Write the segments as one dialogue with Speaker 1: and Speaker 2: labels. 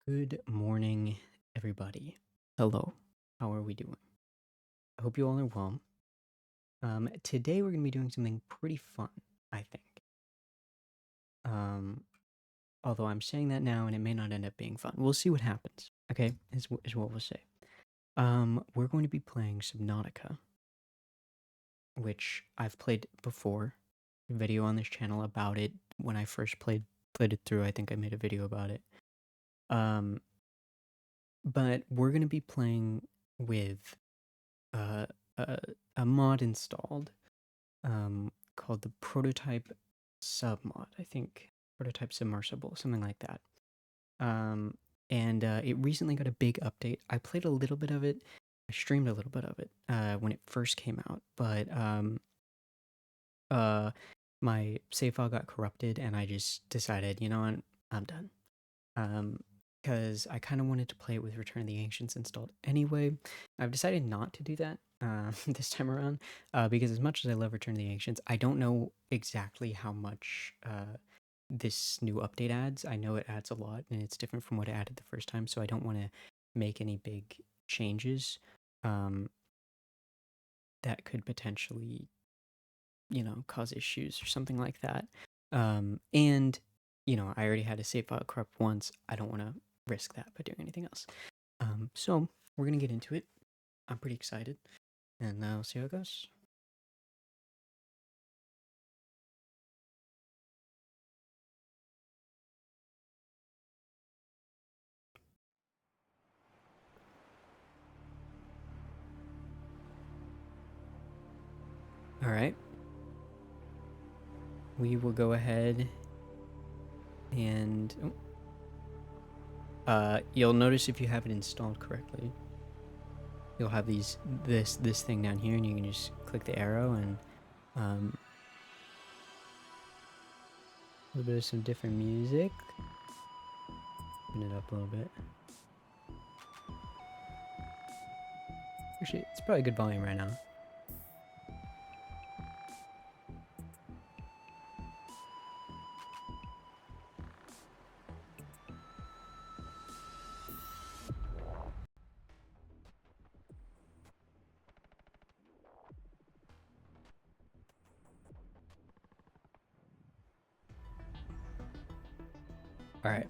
Speaker 1: Good morning, everybody. Hello. How are we doing? I hope you all are well. Today we're going to be doing something pretty fun, I think. Um, Although I'm saying that now and it may not end up being fun. We'll see what happens, okay? Is what we'll say. We're going to be playing Subnautica, which I've played before. A video on this channel about it when I first played it through. I think I made a video about it. Um, but we're going to be playing with uh, a, a mod installed called the Prototype Submod. I think Prototype Submersible, something like that. Um, and it recently got a big update. I played a little bit of it. I streamed a little bit of it when it first came out, but uh, my save file got corrupted, and I just decided, you know what, I'm done. Because I kind of wanted to play it with Return of the Ancients installed anyway. I've decided not to do that this time around because as much as I love Return of the Ancients, I don't know exactly how much this new update adds. I know it adds a lot, and it's different from what it added the first time, so I don't want to make any big changes um, that could potentially, cause issues or something like that. And I already had a save file corrupt once. I don't want to risk that by doing anything else. So we're gonna get into it. I'm pretty excited, and we'll see how it goes. All right. We will go ahead and you'll notice if you have it installed correctly, you'll have this thing down here, and you can just click the arrow and a little bit of some different music. Open it up a little bit. Actually, it's probably good volume right now. All right.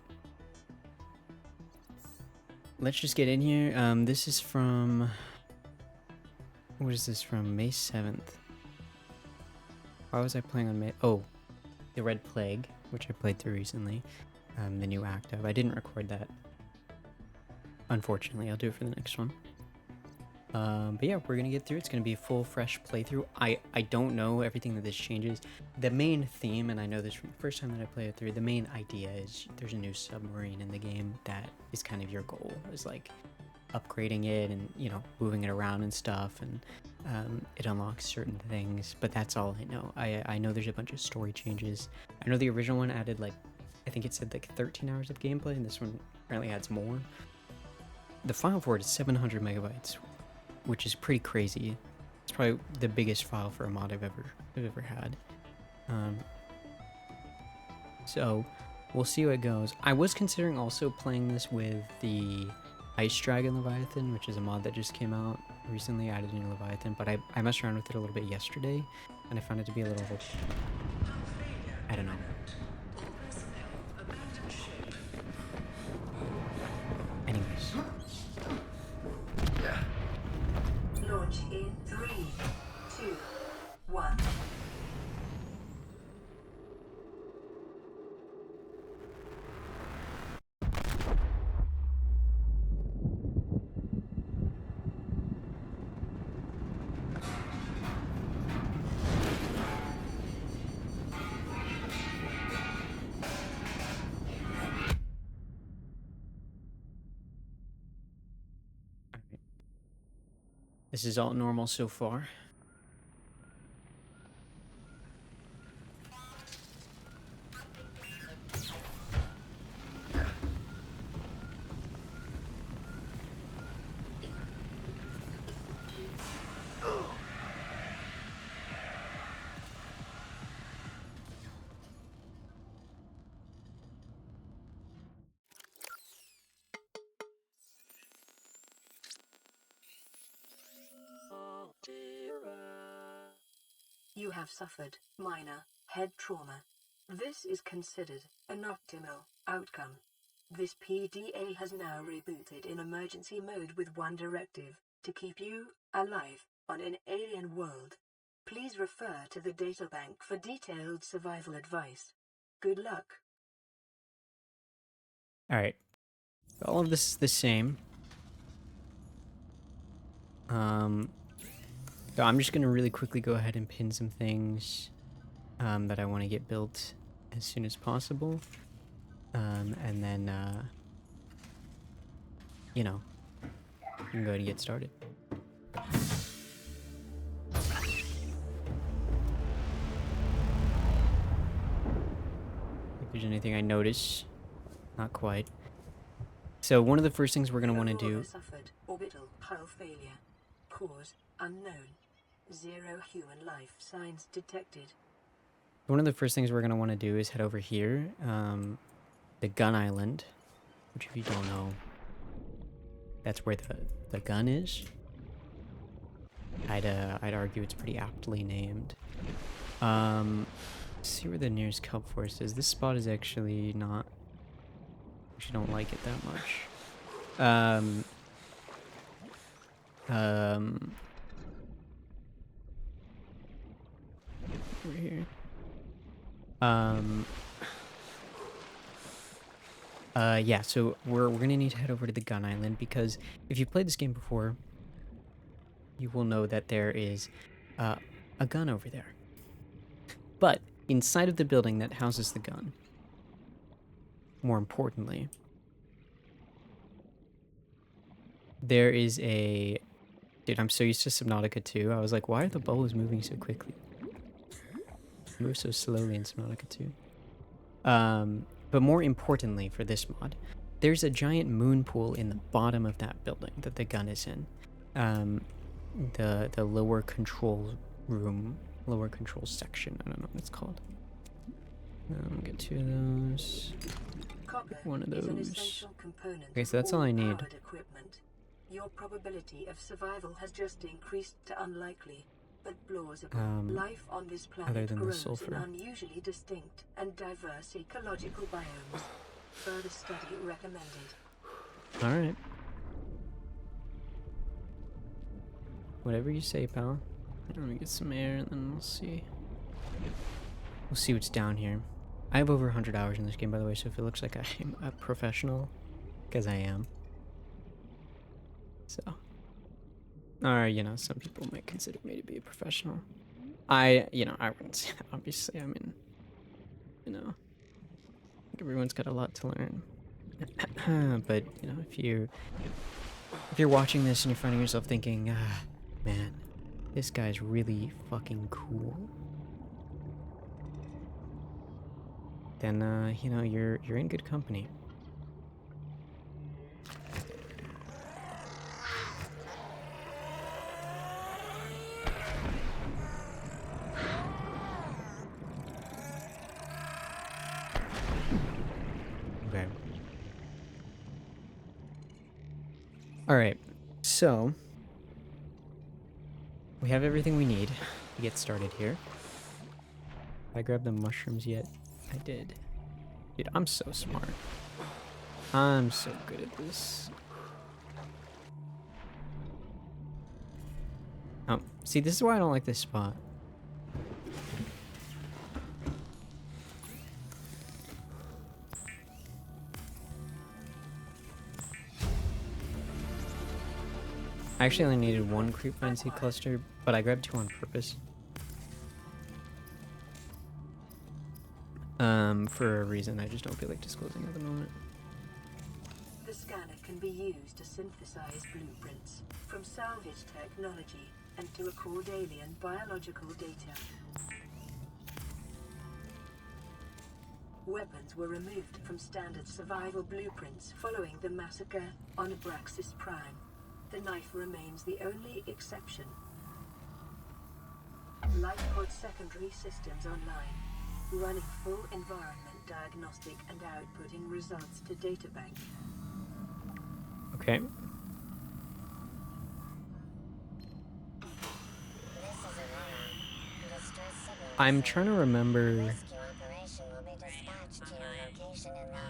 Speaker 1: Let's just get in here. This is from... What is this from? May 7th. Why was I playing on May... Oh, the Red Plague, which I played through recently. The new act of. I didn't record that. Unfortunately, I'll do it for the next one. But yeah, we're gonna get through. It's gonna be a full, fresh playthrough. I don't know everything that this changes. The main theme, and I know this from the first time that I played it through, the main idea is there's a new submarine in the game that is kind of your goal. Is like upgrading it and, moving it around and stuff, and it unlocks certain things, but that's all I know. I know there's a bunch of story changes. I know the original one added, like, I think it said, like, 13 hours of gameplay, and this one apparently adds more. The file for it is 700 megabytes, which is pretty crazy. It's probably the biggest file for a mod I've ever had. So we'll see how it goes. I was considering also playing this with the Ice Dragon Leviathan, which is a mod that just came out recently, added a new Leviathan, but I messed around with it a little bit yesterday, and I found it to be a little... I don't know. Anyways.
Speaker 2: Launch in 3, 2, 1.
Speaker 1: This is all normal so far.
Speaker 2: have suffered minor head trauma. This is considered an optimal outcome. This PDA has now rebooted in emergency mode with one directive: to keep you alive on an alien world. Please refer to the databank for detailed survival advice. Good luck.
Speaker 1: Alright. All of this is the same. So I'm just going to really quickly go ahead and pin some things that I want to get built as soon as possible. And then, you know, we can go ahead and get started. If there's anything I notice, not quite. So one of the first things we're going to want to do...
Speaker 2: Suffered orbital hull failure. Cause unknown. 0 human life signs detected.
Speaker 1: One of the first things we're going to want to do is head over here, the gun island, which if you don't know, that's where the gun is. I'd argue it's pretty aptly named. Let's see where the nearest kelp forest is. This spot is actually not... Actually don't like it that much. Over here. Yeah, so we're gonna need to head over to the gun island, because if you've played this game before, you will know that there is a gun over there. But inside of the building that houses the gun, more importantly, there is a... Dude, I'm so used to Subnautica 2. I was like, why are the bubbles moving so quickly? They move so slowly in Subnautica 2. But more importantly for this mod, there's a giant moon pool in the bottom of that building that the gun is in. The lower control room, lower control section. I don't know what it's called. Get two of those.
Speaker 2: Copper
Speaker 1: One of
Speaker 2: is an
Speaker 1: those.
Speaker 2: essential component
Speaker 1: Okay, so that's all I need.
Speaker 2: equipment. Your probability of survival has just increased to unlikely, but plausible. Life on this planet
Speaker 1: other than the
Speaker 2: grows
Speaker 1: sulfur.
Speaker 2: in unusually distinct and diverse ecological biomes. Further study recommended.
Speaker 1: All right. Whatever you say, pal. Let me get some air, and then we'll see. We'll see what's down here. I have over 100 hours in this game, by the way, so if it looks like I'm a professional, because I am. So, or, you know, some people might consider me to be a professional. I wouldn't say that, obviously. I mean, you know, everyone's got a lot to learn. But, you know, if you're watching this and you're finding yourself thinking, man, this guy's really fucking cool, then, you know, you're in good company. Okay. Alright, so we have everything we need to get started here. I grabbed the mushrooms yet? I did. Dude, I'm so smart. I'm so good at this. Oh, see, this is why I don't like this spot. I actually only needed one creepvine seed cluster, but I grabbed two on purpose. For a reason I just don't feel like disclosing at the moment.
Speaker 2: The scanner can be used to synthesize blueprints from salvage technology and to record alien biological data. Weapons were removed from standard survival blueprints following the massacre on Abraxas Prime. The knife remains the only exception. Lifepod secondary systems online, running full environment diagnostic and outputting results to databank.
Speaker 1: Okay.
Speaker 3: This is a room. Distress
Speaker 1: I'm trying to remember.
Speaker 3: Rescue operation will be dispatched to your location in 9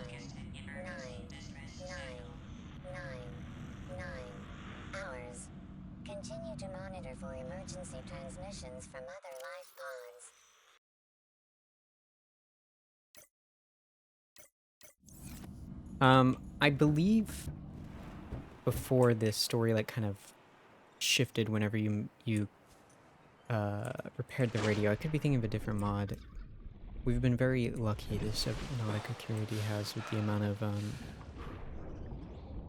Speaker 3: hours. Continue to monitor for emergency transmissions from other life pods.
Speaker 1: I believe before this story like kind of shifted whenever you repaired the radio. I could be thinking of a different mod. We've been very lucky, this Subnautica community has, with the amount of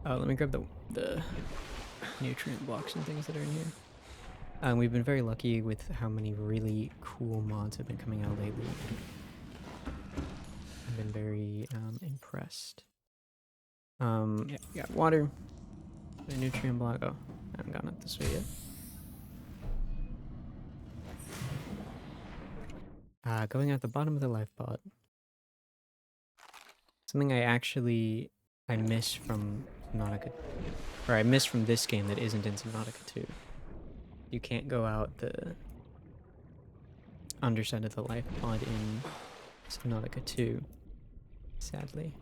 Speaker 1: let me grab the nutrient blocks and things that are in here. We've been very lucky with how many really cool mods have been coming out lately. I've been very impressed. Yeah, we got water, the nutrient block. Oh, I haven't gotten up this way yet. Going at the bottom of the life pod. Something I miss from Subnautica, or I miss from this game that isn't in Subnautica 2. You can't go out the underside of the life pod in Subnautica 2, sadly.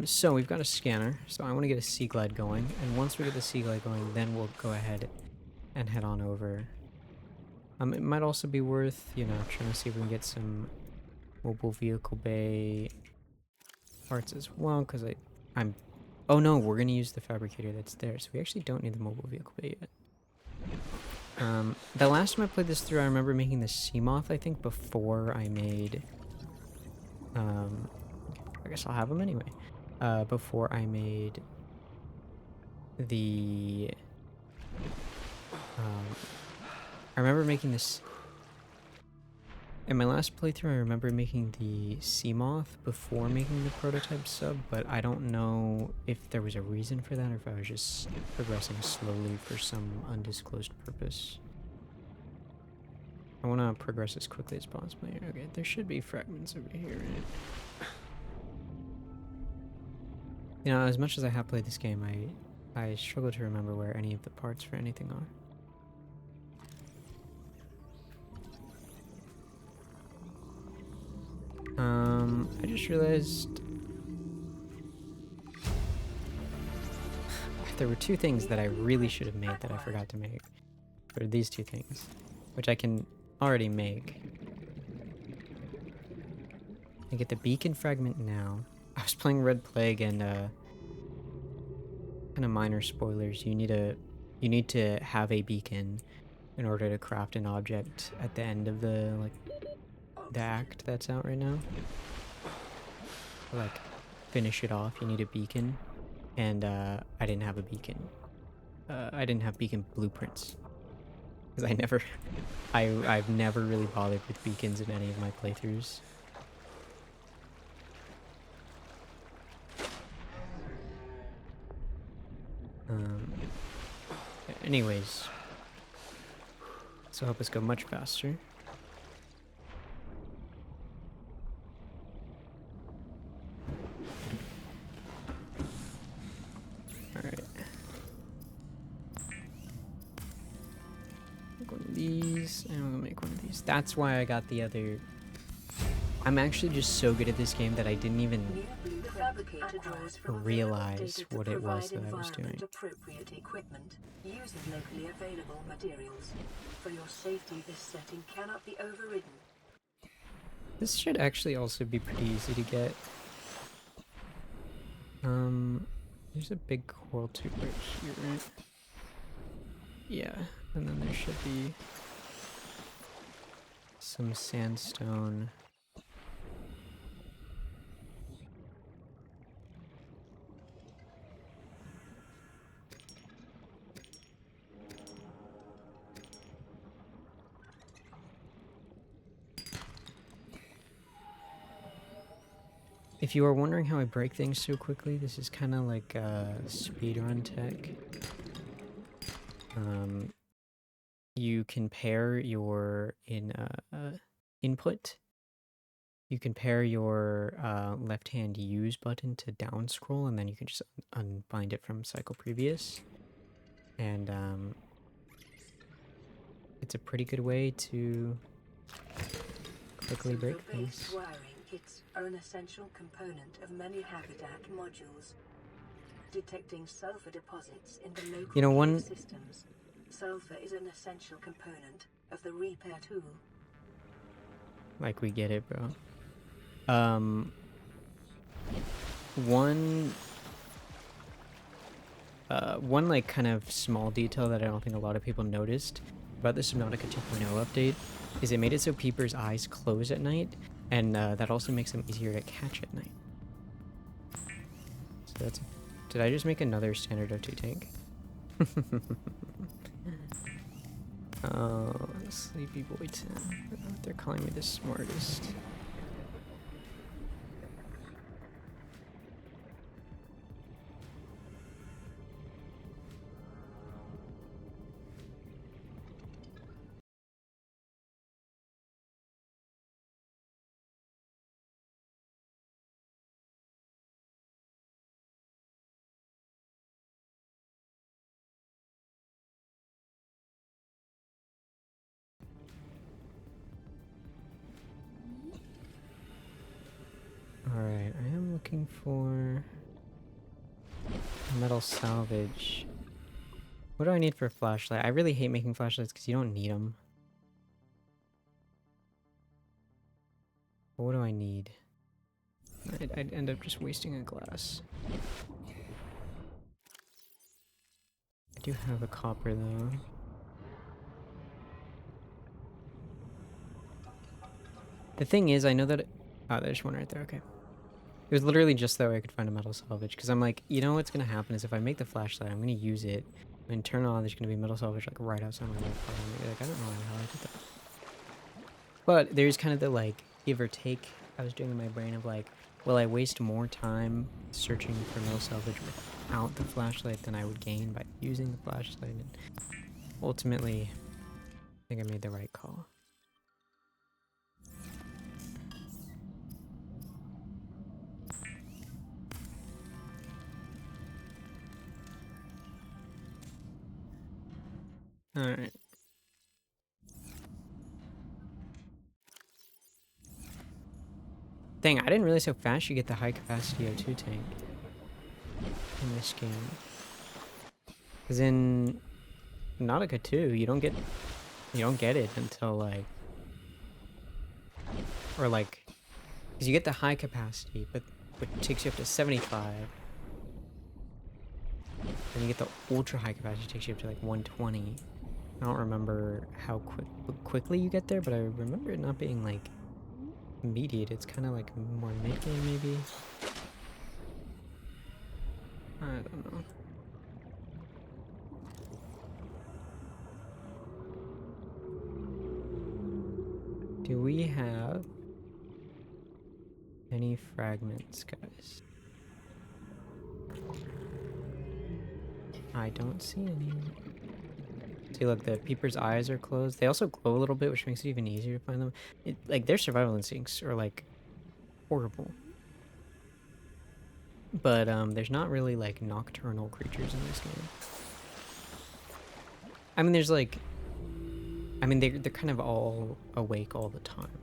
Speaker 1: So we've got a scanner, so I want to get a Sea Glide going, and once we get the Sea Glide going, then we'll go ahead and head on over. It might also be worth, you know, trying to see if we can get some mobile vehicle bay parts as well, because I'm... Oh no, we're going to use the fabricator that's there, so we actually don't need the mobile vehicle bay yet. The last time I played this through, I remember making the Seamoth, I think, before I made... I guess I'll have them anyway. Before I made the... I remember making this... In my last playthrough, I remember making the Seamoth before making the prototype sub, but I don't know if there was a reason for that or if I was just progressing slowly for some undisclosed purpose. I want to progress as quickly as possible here. Okay, there should be fragments over here, right? You know, as much as I have played this game, I struggle to remember where any of the parts for anything are. I just realized there were two things that I really should have made that I forgot to make. There are these two things, which I can already make. I get the beacon fragment now. I was playing Red Plague and kind of minor spoilers. You need to have a beacon in order to craft an object at the end of the act that's out right now. Like finish it off, you need a beacon, and I didn't have a beacon. I didn't have beacon blueprints because I've never really bothered with beacons in any of my playthroughs. Anyways, this will help us go much faster. Alright. Make one of these, and I'm gonna make one of these. That's why I got the other... I'm actually just so good at this game that I didn't even realize what it was that I was doing.
Speaker 2: Appropriate equipment using locally available materials. For your safety, this setting cannot be overridden.
Speaker 1: This should actually also be pretty easy to get. There's a big coral tube right here, right? Yeah, and then there should be some sandstone. If you are wondering how I break things so quickly, this is kind of like speedrun tech. You can pair your input. You can pair your left-hand use button to down scroll, and then you can just unbind it from cycle previous. And it's a pretty good way to quickly break
Speaker 2: Silver-based
Speaker 1: things.
Speaker 2: wiring kits are an essential component of many habitat modules. Detecting sulfur deposits in the local
Speaker 1: You know,
Speaker 2: cave
Speaker 1: one
Speaker 2: systems. Sulfur is an essential component of the repair tool.
Speaker 1: like we get it, bro. One one like kind of small detail that I don't think a lot of people noticed about the Subnautica 2.0 update is it made it so peepers' eyes close at night, and that also makes them easier to catch at night. So that's. Did I just make another standard O2 tank? Sleepy boy 10. They're calling me the smartest. Alright, I am looking for metal salvage. What do I need for a flashlight? I really hate making flashlights because you don't need them. But what do I need? I'd end up just wasting a glass. I do have a copper though. The thing is, I know that... Oh, there's one right there, okay. It was literally just that way I could find a metal salvage, because I'm like, you know what's going to happen is if I make the flashlight, I'm going to use it, and turn on, there's going to be metal salvage like right outside my light. Like, I don't know how I did that. But there's kind of the like, give or take I was doing in my brain of like, will I waste more time searching for metal salvage without the flashlight than I would gain by using the flashlight? And ultimately, I think I made the right call. Alright. Dang, I didn't realize how fast you get the high capacity O2 tank in this game. Because in Nautica 2, you don't get it until like, or like, because you get the high capacity, but which takes you up to 75. Then you get the ultra high capacity, takes you up to like 120. I don't remember how quickly you get there, but I remember it not being like immediate. It's kind of like more mid-game maybe. I don't know. Do we have any fragments, guys? I don't see any. See, look, the peeper's eyes are closed. They also glow a little bit, which makes it even easier to find them. Like, their survival instincts are, like, horrible. But, there's not really, like, nocturnal creatures in this game. I mean, there's, like... I mean, they're kind of all awake all the time.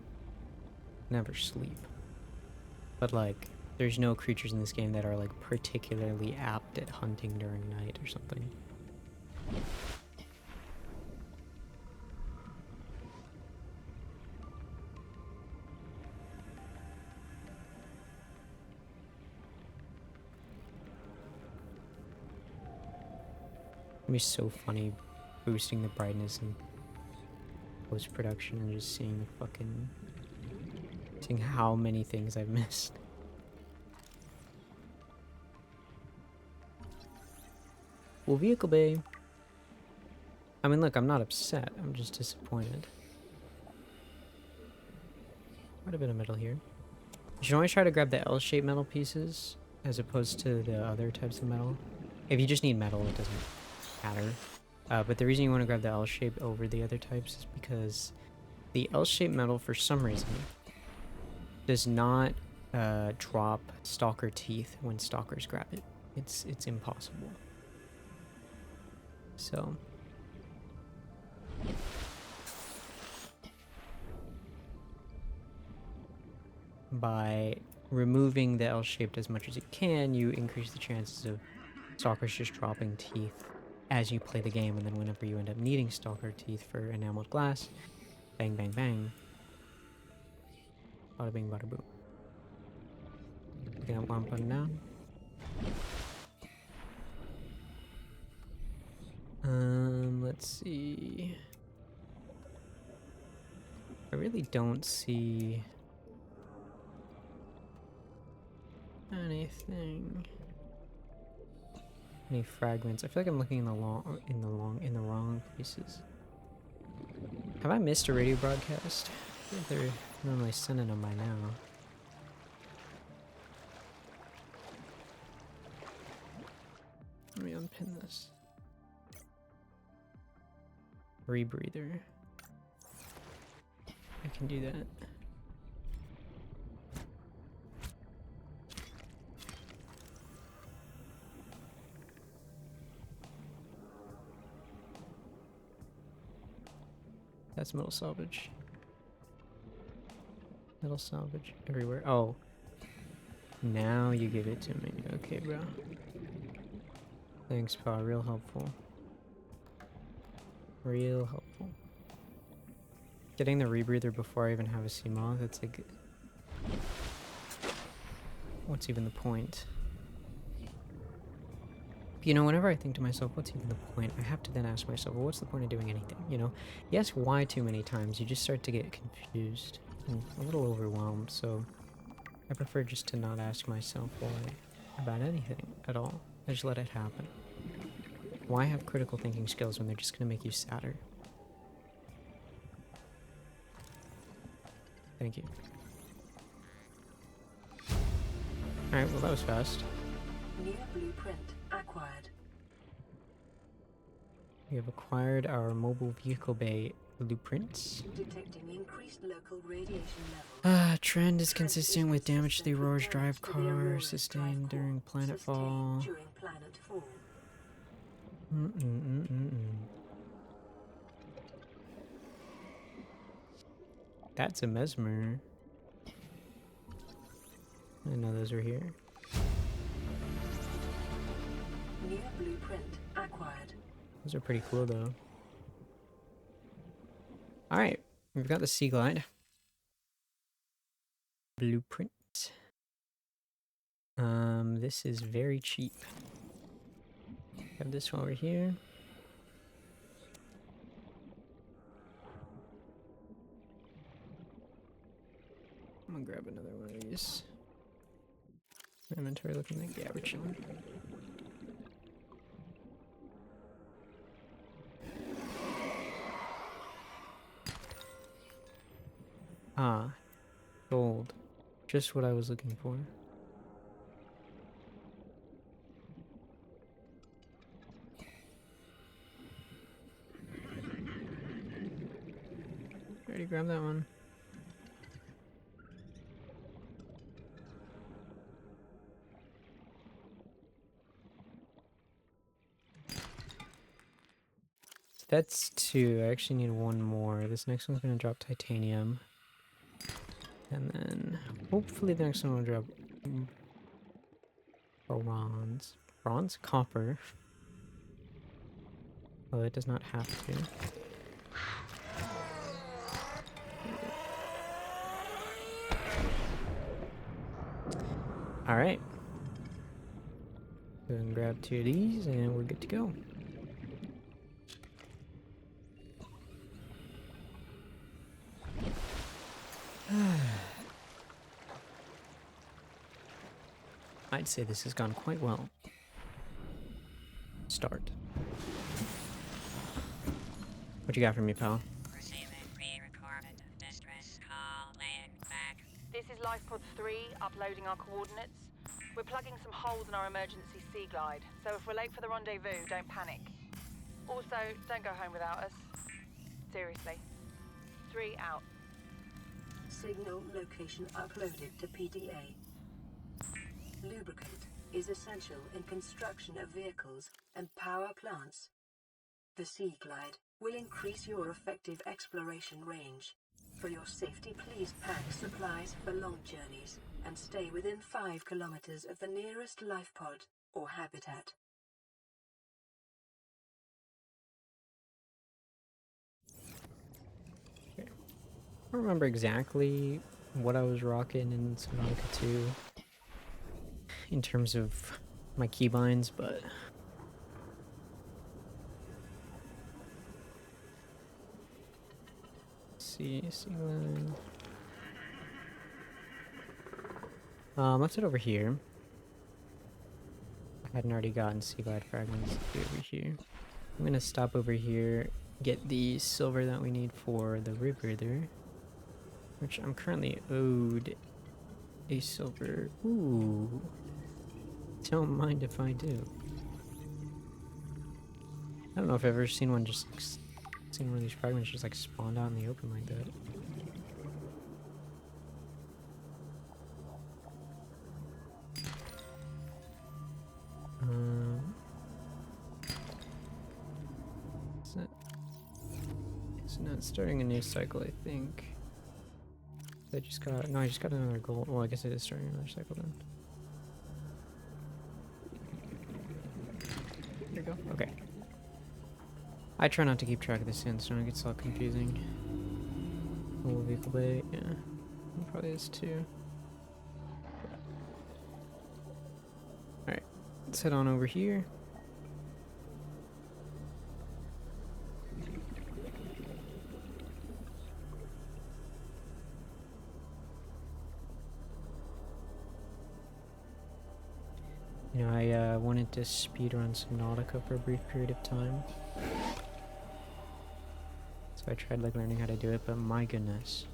Speaker 1: Never sleep. But, like, there's no creatures in this game that are, like, particularly apt at hunting during night or something. It'd be so funny boosting the brightness in post-production and just seeing the fucking... seeing how many things I've missed. Well, vehicle bay. I mean, look, I'm not upset. I'm just disappointed. Quite a bit of metal here. You should always try to grab the L-shaped metal pieces as opposed to the other types of metal. If you just need metal, it doesn't matter. But the reason you want to grab the L-shape over the other types is because the L-shaped metal, for some reason, does not drop stalker teeth when stalkers grab it. It's impossible. So... by removing the L-shaped as much as you can, you increase the chances of stalkers just dropping teeth as you play the game, and then whenever you end up needing stalker teeth for enameled glass, bang, bang, bang. Bada bing, bada boom. Picking up what I'm putting down. Let's see. I really don't see anything. Any fragments? I feel like I'm looking in the wrong places. Have I missed a radio broadcast? I feel like they're normally sending them by now. Let me unpin this. Rebreather. I can do that. That's metal salvage. Metal salvage everywhere. Oh. Now you give it to me. Okay, bro. Thanks, Pa. Real helpful. Real helpful. Getting the rebreather before I even have a CMOS, it's like... What's even the point? You know, whenever I think to myself, what's even the point? I have to then ask myself, well, what's the point of doing anything? You know, you ask why too many times, you just start to get confused and a little overwhelmed, so I prefer just to not ask myself why about anything at all. I just let it happen. Why have critical thinking skills when they're just gonna make you sadder? Thank you. Alright, well that was fast.
Speaker 2: New blueprint acquired.
Speaker 1: We have acquired our mobile vehicle bay blueprints.
Speaker 2: Detecting increased local radiation levels.
Speaker 1: Trend is consistent with damage to the Aurora's drive car sustained during planetfall.
Speaker 2: During planetfall.
Speaker 1: That's a mesmer. I didn't know those were here.
Speaker 2: New blueprint acquired.
Speaker 1: Those are pretty cool though. Alright, we've got the Sea Glide. Blueprint. This is very cheap. Have this one over here. I'm gonna grab another one of these. Inventory looking like garbage. Ah, gold. Just what I was looking for. Already grabbed that one. That's two. I actually need one more. This next one's gonna drop titanium. And then hopefully the next one will drop bronze. Bronze? Copper. Well, it does not have to. Alright. Go ahead and grab two of these and we're good to go. I'd say this has gone quite well. Start. What you got for me, pal?
Speaker 3: Receiving pre-recorded distress call laying back.
Speaker 4: This is Lifepod 3, uploading our coordinates. We're plugging some holes in our emergency sea glide, so if we're late for the rendezvous, don't panic. Also, don't go home without us. Seriously. 3 out.
Speaker 2: Signal location uploaded to PDA. Lubricant is essential in construction of vehicles and power plants. The Sea Glide will increase your effective exploration range. For your safety, please pack supplies for long journeys and stay within 5 kilometers of the nearest life pod or habitat.
Speaker 1: Okay. I don't remember exactly what I was rocking in Subnautica 2 in terms of my keybinds, but see line. Let's head over here. I hadn't already gotten sea glide fragments over here. I'm gonna stop over here, get the silver that we need for the rebreather, which I'm currently owed a silver. Ooh, don't mind if I do. I don't know if I've ever seen one seen one of these fragments just like spawned out in the open like that. So now it's starting a new cycle, I think. I just got another goal. Well, I guess it is starting another cycle then. There we go. Okay. I try not to keep track of the sandstone, it gets all confusing. Mobile vehicle bay, yeah. It probably is too. Alright, let's head on over here. You know, I wanted to speedrun Subnautica for a brief period of time. So I tried like learning how to do it, but my goodness.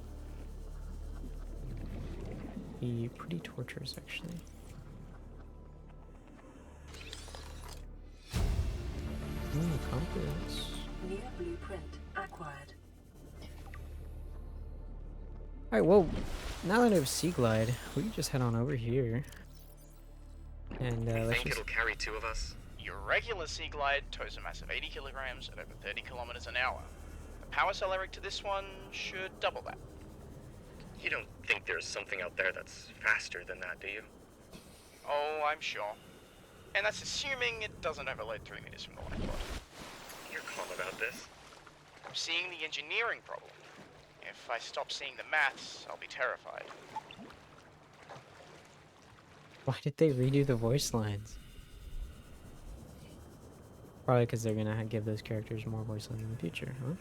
Speaker 1: Be pretty torturous actually. Ooh, compass.
Speaker 2: New blueprint acquired.
Speaker 1: Alright, well, now that I have Sea Glide, we can just head on over here. And let's
Speaker 5: think
Speaker 1: just...
Speaker 5: it'll carry 2 of us?
Speaker 6: Your regular Sea Glide tows a massive 80 kilograms at over 30 kilometers an hour. The power cell Eric to this one should double that.
Speaker 5: You don't think there's something out there that's faster than that, do you?
Speaker 6: Oh, I'm sure. And that's assuming it doesn't overload 3 meters from the lifeboat.
Speaker 5: You're calm about this.
Speaker 6: I'm seeing the engineering problem. If I stop seeing the maths, I'll be terrified.
Speaker 1: Why did they redo the voice lines? Probably because they're gonna give those characters more voice lines in the future, huh?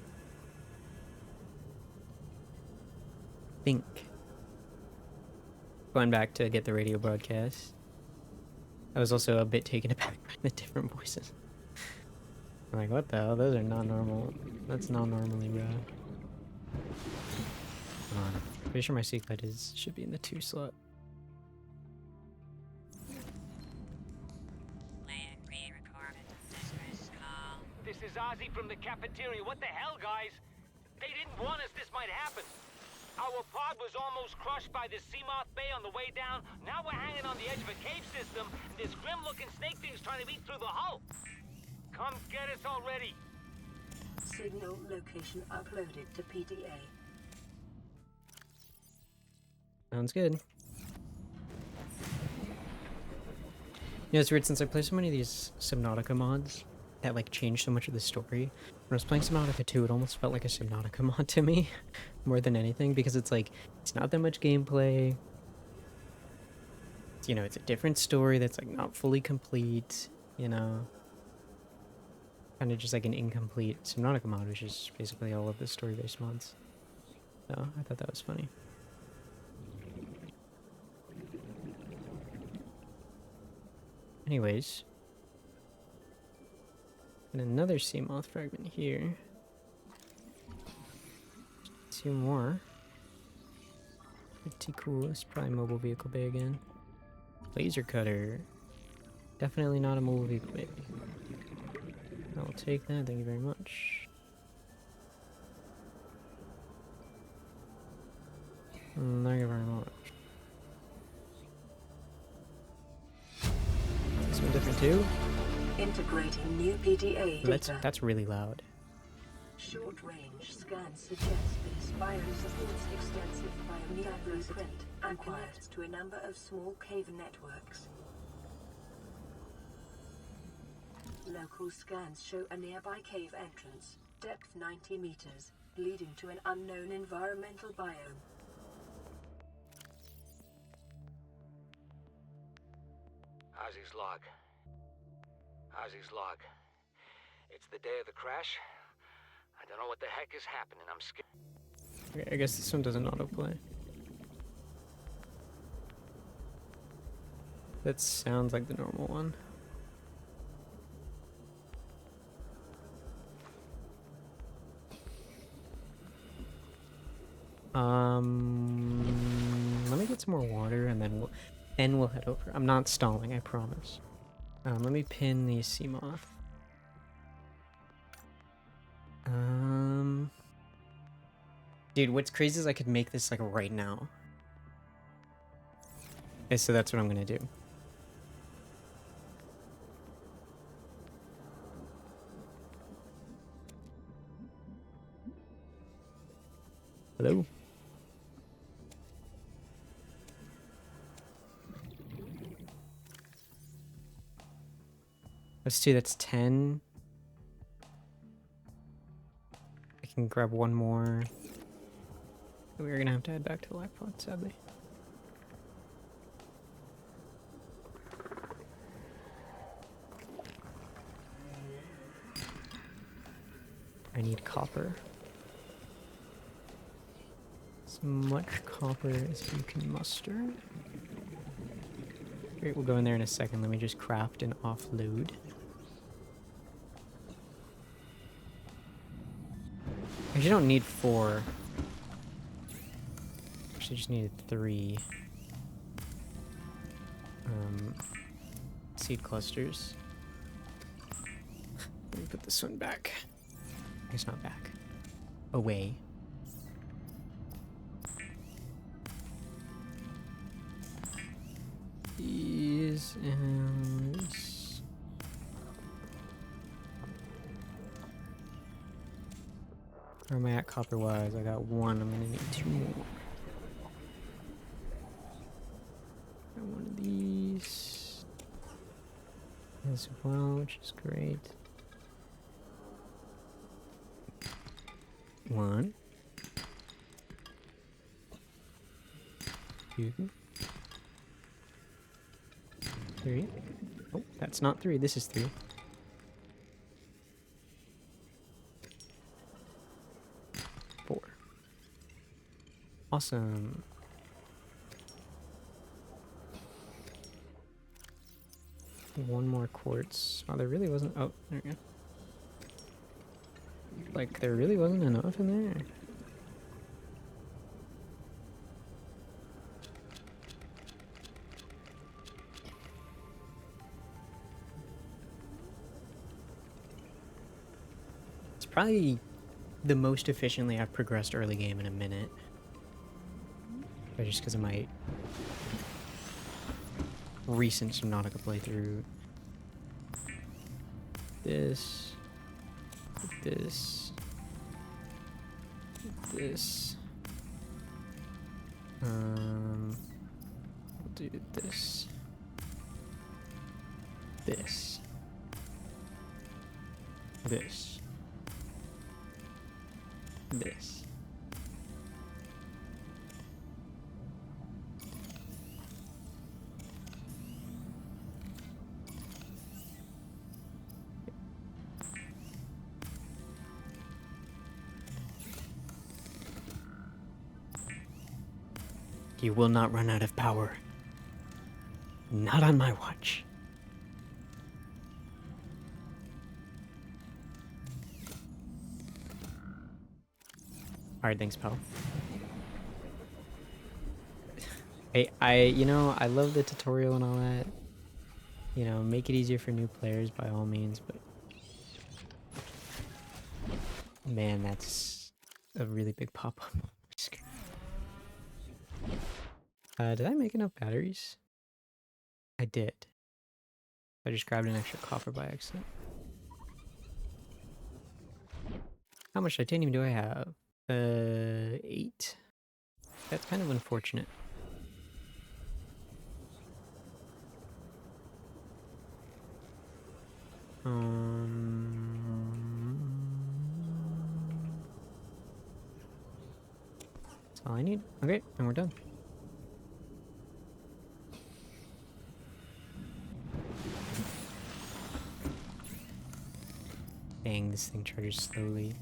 Speaker 1: Think. Going back to get the radio broadcast. I was also a bit taken aback by the different voices. I'm like, what the hell? Those are not normal. That's not normally, bro. Hold on. Pretty sure my secret should be in the 2 slot.
Speaker 7: This is Ozzy from the cafeteria. What the hell, guys? They didn't warn us this might happen. Our pod was almost crushed by this Seamoth Bay on the way down. Now we're hanging on the edge of a cave system, and this grim-looking snake thing's trying to eat through the hull. Come get us already.
Speaker 2: Signal location uploaded to PDA.
Speaker 1: Sounds good. You know, it's weird, since I play so many of these Subnautica mods that like change so much of the story. When I was playing Subnautica 2, it almost felt like a Subnautica mod to me, more than anything, because it's like, it's not that much gameplay. You know, it's a different story that's like not fully complete, you know. Kind of just like an incomplete Subnautica mod, which is basically all of the story-based mods. So, I thought that was funny. Anyways. And another Seamoth fragment here. 2 more. Pretty cool. It's probably mobile vehicle bay again. Laser cutter. Definitely not a mobile vehicle bay. I'll take that, thank you very much. Thank you very much. This one different too?
Speaker 2: Integrating new PDA data.
Speaker 1: That's really loud.
Speaker 2: Short-range scans suggest this biome supports extensive biodiversity and connects to a number of small cave networks. Local scans show a nearby cave entrance, depth 90 meters, leading to an unknown environmental biome.
Speaker 7: Ozzy's log. Ozzy's log. It's the day of the crash. I don't know what the heck is happening. I'm scared.
Speaker 1: Okay, I guess this one doesn't autoplay. That sounds like the normal one. Let me get some more water and then we'll head over. I'm not stalling, I promise. Let me pin the sea moth. Dude, what's crazy is I could make this like right now. Okay, so that's what I'm gonna do. Hello? Let's do that's 10. I can grab one more. We're gonna have to head back to the life pod, sadly. I need copper. As much copper as you can muster. Great, we'll go in there in a second. Let me just craft and offload. I actually don't need 4. Actually just needed 3. Seed clusters. Let me put this one back. I guess not back. Away. These and this. Where am I at copper-wise? I got 1. I'm gonna need 2 more. Got one of these as well, which is great. 1, 2, 3. Oh, that's not 3. This is 3. 4. Awesome. One more quartz. Oh, there really wasn't. Oh, there we go. Like, there really wasn't enough in there. It's probably the most efficiently I've progressed early game in a minute. But just because of my recent Subnautica playthrough. This. This. This. I'll do this. This. This. This. You will not run out of power. Not on my watch. Alright, thanks, pal. You know, I love the tutorial and all that. You know, make it easier for new players by all means, but... Man, that's a really big pop-up. Did I make enough batteries? I did. I just grabbed an extra copper by accident. How much titanium do I have? 8. That's kind of unfortunate. That's all I need. Okay, and we're done. Dang, this thing charges slowly.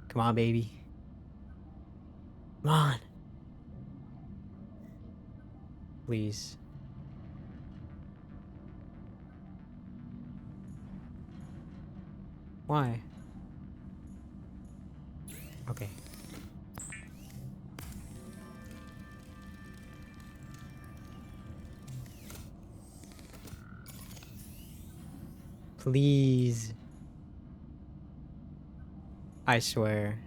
Speaker 1: Come on, baby. Come on. Please. Why? Okay. Please. I swear.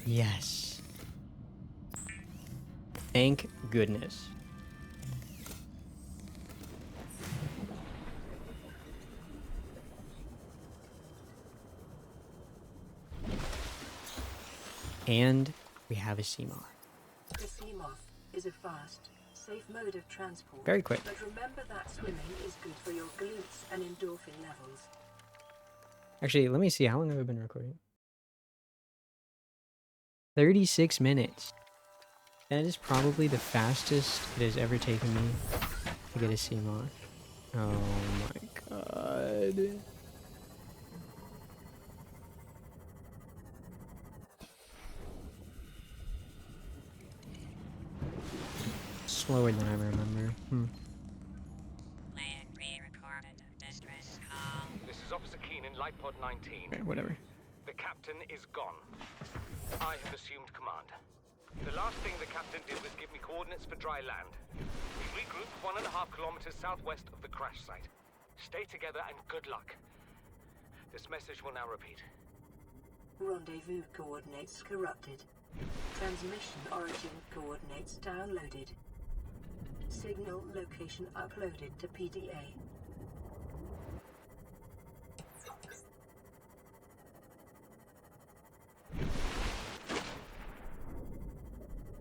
Speaker 1: Yes. Thank goodness. And we have a sea moth.
Speaker 2: The sea moth is a fast, safe mode of transport.
Speaker 1: Very quick.
Speaker 2: But remember that swimming is good for your glutes and endorphin levels.
Speaker 1: Actually, let me see. How long have I been recording? 36 minutes. That is probably the fastest it has ever taken me to get a sea moth. Oh my god. Slower than I remember.
Speaker 3: Land pre-recorded distress call.
Speaker 7: This is Officer Keenan, Light Pod 19.
Speaker 1: Okay, whatever.
Speaker 7: The captain is gone. I have assumed command. The last thing the captain did was give me coordinates for dry land. We regrouped 1.5 kilometers southwest of the crash site. Stay together and good luck. This message will now repeat.
Speaker 2: Rendezvous coordinates corrupted. Transmission origin coordinates downloaded. Signal location uploaded to PDA.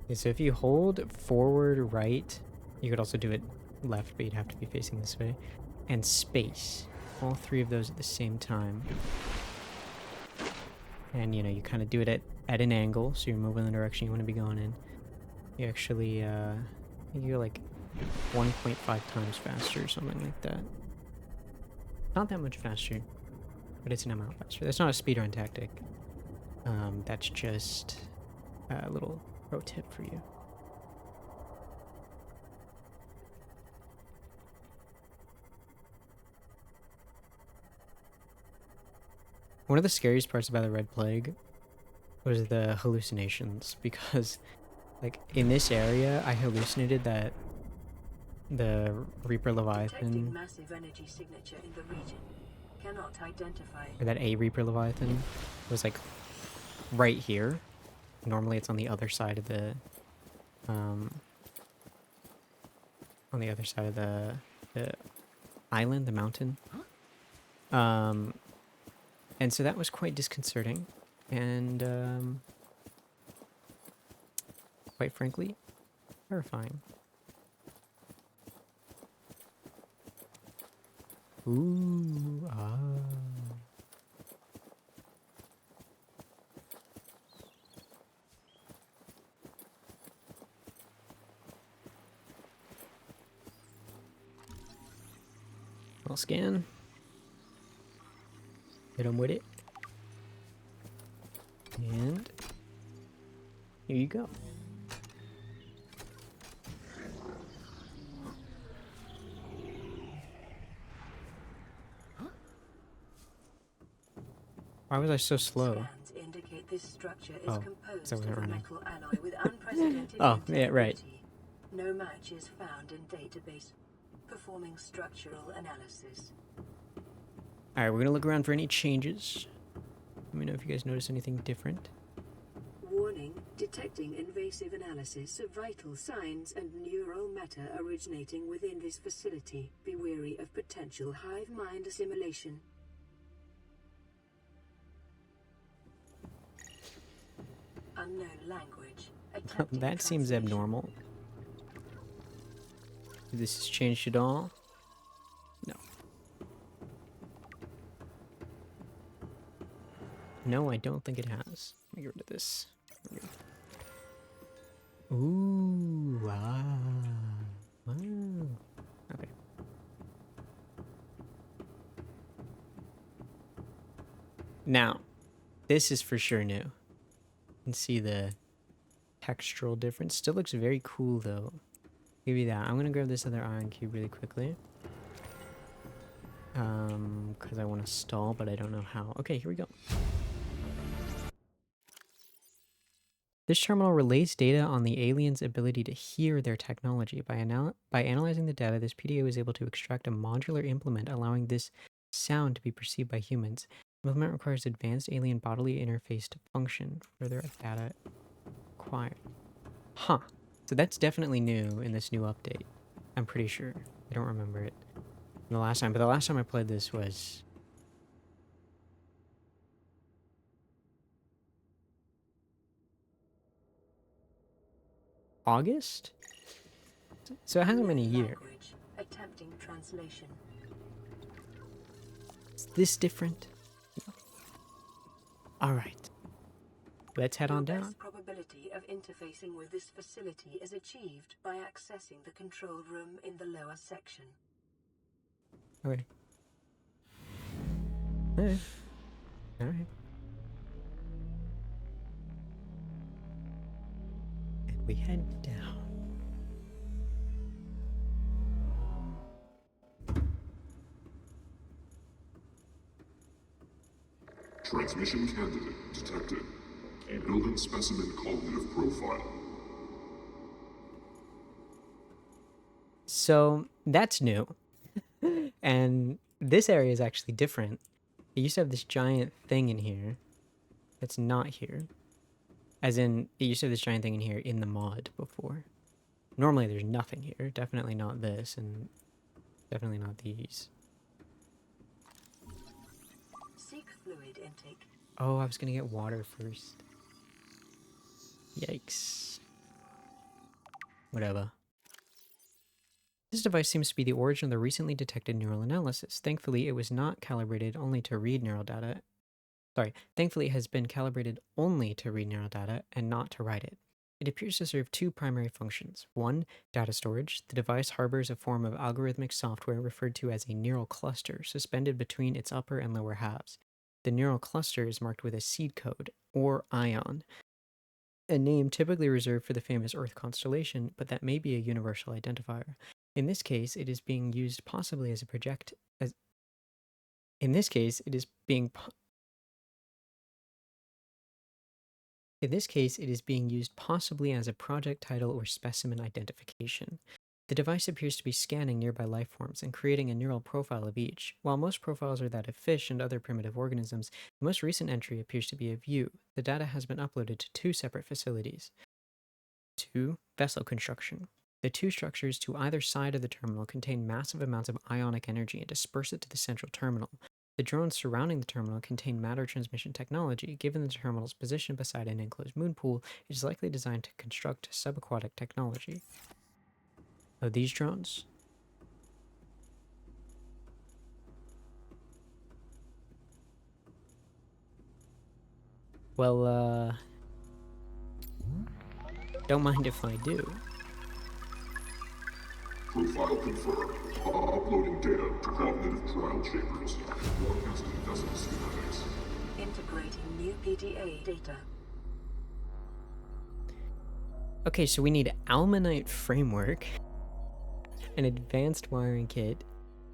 Speaker 1: Okay, so if you hold forward right, you could also do it left, but you'd have to be facing this way. And space. All 3 of those at the same time. And you know, you kind of do it at an angle, so you're moving in the direction you want to be going in. You actually, I think you go like 1.5 times faster or something like that. Not that much faster, but it's an amount faster. That's not a speedrun tactic. That's just a little pro tip for you. One of the scariest parts about the Red Plague was the hallucinations, because like in this area I hallucinated that the Reaper
Speaker 2: Detecting
Speaker 1: Leviathan,
Speaker 2: massive energy signature in the region. Cannot identify.
Speaker 1: or that a Reaper Leviathan was like right here. Normally it's on the other side of the the island, the mountain. And so that was quite disconcerting, and quite frankly, terrifying. Ooh, ah. I'll scan. Hit him with it. And here you go. Why was I so slow?
Speaker 2: Scans indicate this structure is
Speaker 1: Oh,
Speaker 2: composed
Speaker 1: so I wasn't
Speaker 2: of a
Speaker 1: running.
Speaker 2: metal alloy with unprecedented
Speaker 1: Oh, yeah, right.
Speaker 2: integrity. No match is found in database. Performing structural analysis.
Speaker 1: Alright, we're gonna look around for any changes. Let me know if you guys notice anything different.
Speaker 2: Warning. Scanning, detecting invasive analysis of vital signs and neural matter originating within this facility. Be wary of potential hive mind assimilation. Unknown language. Attempting
Speaker 1: That seems
Speaker 2: translation.
Speaker 1: abnormal. This has changed at all? No. No, I don't think it has. Let me get rid of this. Ooh, wow. Wow. Okay. Now, this is for sure new. You can see the textural difference. Still looks very cool though. Give you that. I'm gonna grab this other ion cube really quickly. Because I want to stall, but I don't know how. Okay, here we go. This terminal relays data on the aliens' ability to hear their technology. By analyzing the data, this PDA was able to extract a modular implement, allowing this sound to be perceived by humans. The implement requires advanced alien bodily interface to function. Further data acquired. Huh. So that's definitely new in this new update. I'm pretty sure. I don't remember it the last time, but the last time I played this was August? So it hasn't been a
Speaker 2: Unknown
Speaker 1: year.
Speaker 2: language. Attempting translation.
Speaker 1: Is this different? No. Alright. Let's head on
Speaker 2: The
Speaker 1: down.
Speaker 2: best probability of interfacing with this facility is achieved by accessing the control room in the lower section.
Speaker 1: Okay. Alright. Alright. And we head down.
Speaker 8: Transmission candidate detected. Building specimen cognitive profile.
Speaker 1: So that's new. And this area is actually different. It used to have this giant thing in here that's not here. As in, it used to have this giant thing in here in the mod before. Normally there's nothing here. Definitely not this, and definitely not these.
Speaker 2: Seek fluid intake.
Speaker 1: Oh, I was gonna get water first. Yikes. Whatever. This device seems to be the origin of the recently detected neural analysis. Thankfully, it was not calibrated only to read neural data. Thankfully it has been calibrated only to read neural data and not to write it. It appears to serve two primary functions. One, data storage. The device harbors a form of algorithmic software referred to as a neural cluster, suspended between its upper and lower halves. The neural cluster is marked with a seed code, or ion, a name typically reserved for the famous Earth constellation, but that may be a universal identifier. In this case, it is being used possibly as a project. In this case, it is being used possibly as a project title or specimen identification. The device appears to be scanning nearby life forms and creating a neural profile of each. While most profiles are that of fish and other primitive organisms, the most recent entry appears to be of you. The data has been uploaded to two separate facilities. 2. Vessel construction. The two structures to either side of the terminal contain massive amounts of ionic energy and disperse it to the central terminal. The drones surrounding the terminal contain matter transmission technology. Given the terminal's position beside an enclosed moon pool, it is likely designed to construct subaquatic technology. Oh, these drones? Well, don't mind if I do.
Speaker 8: Profile confirmed. Uploading data to cognitive trial chambers. Broadcasting vessel schematics.
Speaker 2: Integrating new PDA data.
Speaker 1: Okay, so we need almanite framework, an advanced wiring kit,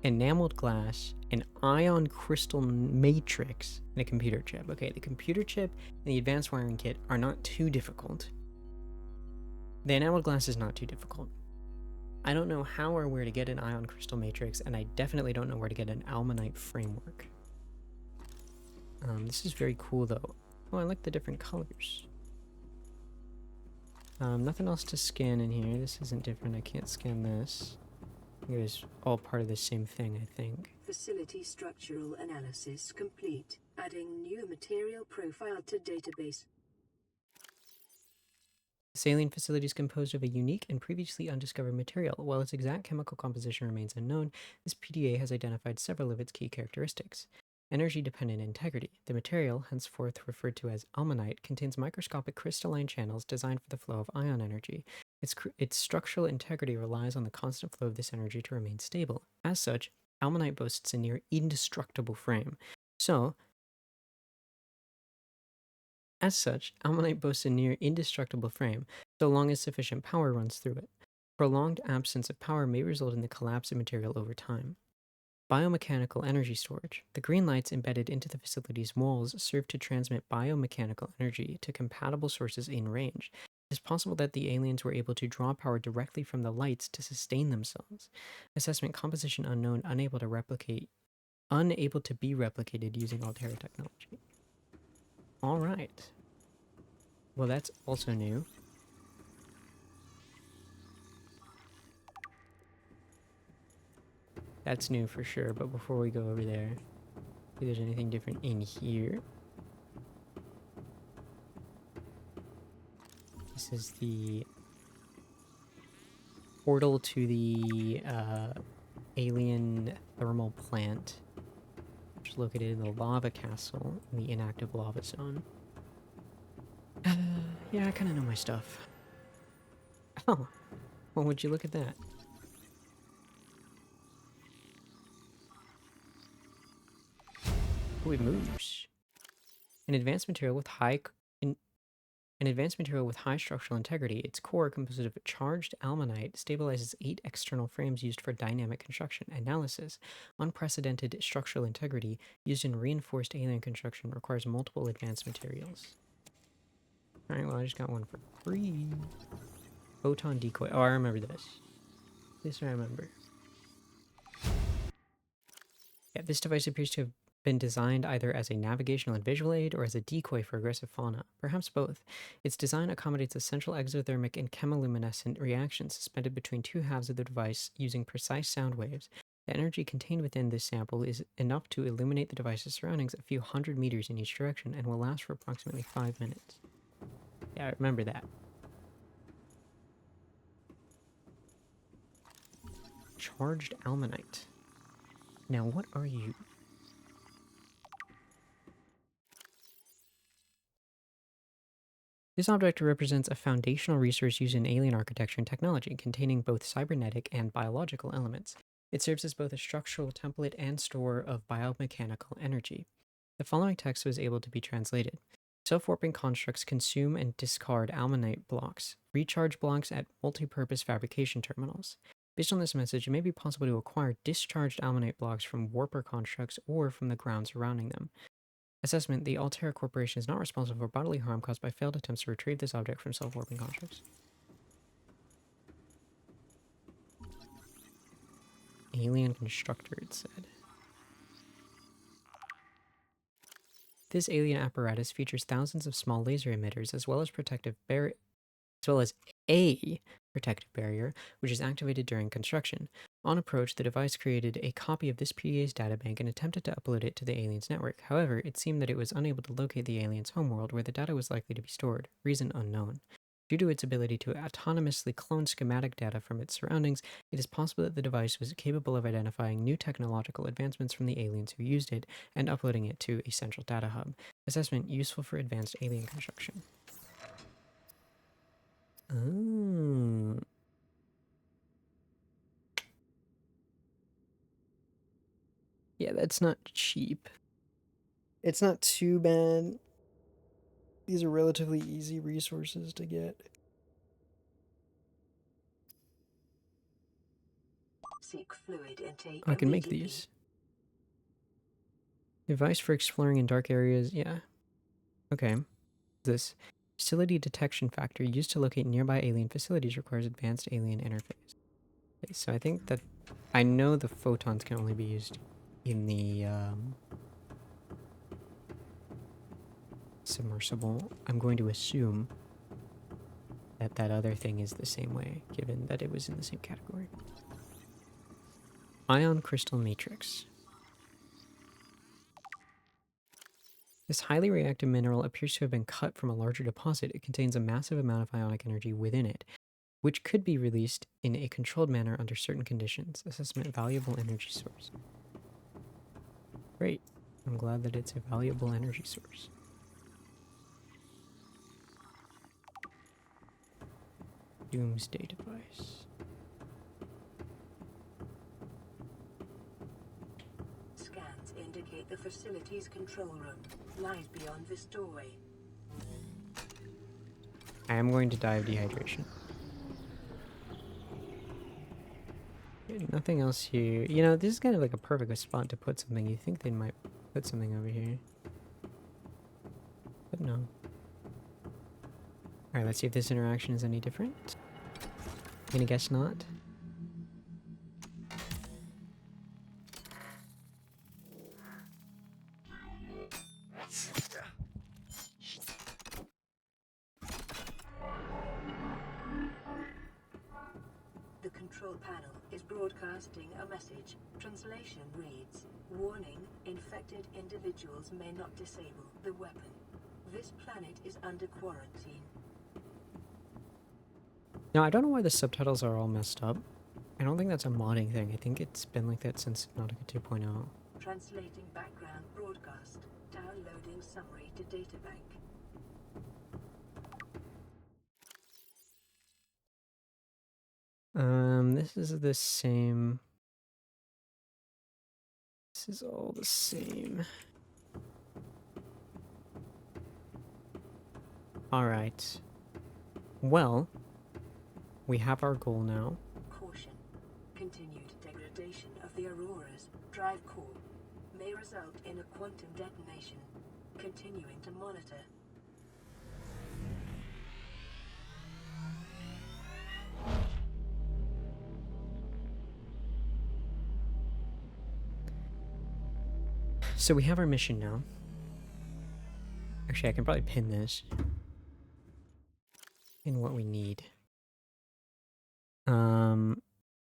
Speaker 1: enameled glass, an ion crystal matrix, and a computer chip. Okay, the computer chip and the advanced wiring kit are not too difficult. The enameled glass is not too difficult. I don't know how or where to get an ion crystal matrix, and I definitely don't know where to get an almanite framework. This is very cool though. Oh, I like the different colors. Nothing else to scan in here. This isn't different. I can't scan this. It was all part of the same thing, I think.
Speaker 2: Facility structural analysis complete. Adding new material profile to database.
Speaker 1: This alien facility is composed of a unique and previously undiscovered material. While its exact chemical composition remains unknown, this PDA has identified several of its key characteristics. Energy-dependent integrity. The material, henceforth referred to as almanite, contains microscopic crystalline channels designed for the flow of ion energy. Its structural integrity relies on the constant flow of this energy to remain stable. As such, almanite boasts a near indestructible frame. Almanite boasts a near indestructible frame, so long as sufficient power runs through it. Prolonged absence of power may result in the collapse of material over time. Biomechanical energy storage. The green lights embedded into the facility's walls serve to transmit biomechanical energy to compatible sources in range. It is possible that the aliens were able to draw power directly from the lights to sustain themselves. Assessment composition unknown, unable to be replicated using Altera technology. All right. Well, that's also new. That's new for sure, but before we go over there, see if there's anything different in here. This is the portal to the alien thermal plant, which is located in the lava castle in the inactive lava zone. Yeah, I kind of know my stuff. Oh, well, would you look at that? Oh, it moves. An advanced material with high structural integrity. Its core, composed of charged almanite, stabilizes 8 external frames used for dynamic construction analysis. Unprecedented structural integrity used in reinforced alien construction requires multiple advanced materials. Alright, well, I just got one for free. Photon decoy. Oh, I remember this. This I remember. Yeah, this device appears to have been designed either as a navigational and visual aid or as a decoy for aggressive fauna, perhaps both. Its design accommodates essential exothermic and chemiluminescent reactions suspended between two halves of the device using precise sound waves. The energy contained within this sample is enough to illuminate the device's surroundings a few hundred meters in each direction and will last for approximately 5 minutes. Yeah, I remember that. Charged almanite. Now, what are you? This object represents a foundational resource used in alien architecture and technology, containing both cybernetic and biological elements. It serves as both a structural template and store of biomechanical energy. The following text was able to be translated. Self-warping constructs consume and discard almanite blocks, recharge blocks at multi-purpose fabrication terminals. Based on this message, it may be possible to acquire discharged almanite blocks from warper constructs or from the ground surrounding them. Assessment: the Altera Corporation is not responsible for bodily harm caused by failed attempts to retrieve this object from self-warping constructs. Alien constructor, it said. This alien apparatus features thousands of small laser emitters as well as a protective barrier, which is activated during construction. On approach, the device created a copy of this PDA's databank and attempted to upload it to the alien's network. However, it seemed that it was unable to locate the alien's homeworld where the data was likely to be stored, reason unknown. Due to its ability to autonomously clone schematic data from its surroundings, it is possible that the device was capable of identifying new technological advancements from the aliens who used it and uploading it to a central data hub. Assessment: useful for advanced alien construction. Oh. Yeah, that's not cheap. It's not too bad. These are relatively easy resources to get.
Speaker 2: Seek fluid intake
Speaker 1: Oh, I can make
Speaker 2: immediately.
Speaker 1: these. Device for exploring in dark areas. Yeah. Okay. This facility detection factor used to locate nearby alien facilities requires advanced alien interface. Okay, so I think that I know the photons can only be used in the submersible. I'm going to assume that that other thing is the same way, given that it was in the same category. Ion crystal matrix. This highly reactive mineral appears to have been cut from a larger deposit. It contains a massive amount of ionic energy within it, which could be released in a controlled manner under certain conditions. Assessment valuable energy source. Great. I'm glad that it's a valuable energy source. Doomsday device.
Speaker 2: Scans indicate the facility's control room lies beyond this doorway.
Speaker 1: I am going to die of dehydration. Okay, nothing else here. You know, this is kind of like a perfect spot to put something. You think they might put something over here. But no. Alright, let's see if this interaction is any different. I'm gonna guess not.
Speaker 2: The control panel is broadcasting a message. Translation reads, "Warning, infected individuals may not disable the weapon. This planet is under quarantine."
Speaker 1: Now, I don't know why the subtitles are all messed up. I don't think that's a modding thing. I think it's been like that since Subnautica 2.0.
Speaker 2: Translating background broadcast. Downloading summary to databank.
Speaker 1: This is the same. This is all the same. Alright. Well, we have our goal now.
Speaker 2: Caution. Continued degradation of the Aurora's drive core may result in a quantum detonation. Continuing to monitor.
Speaker 1: So we have our mission now. Actually, I can probably pin this in what we need.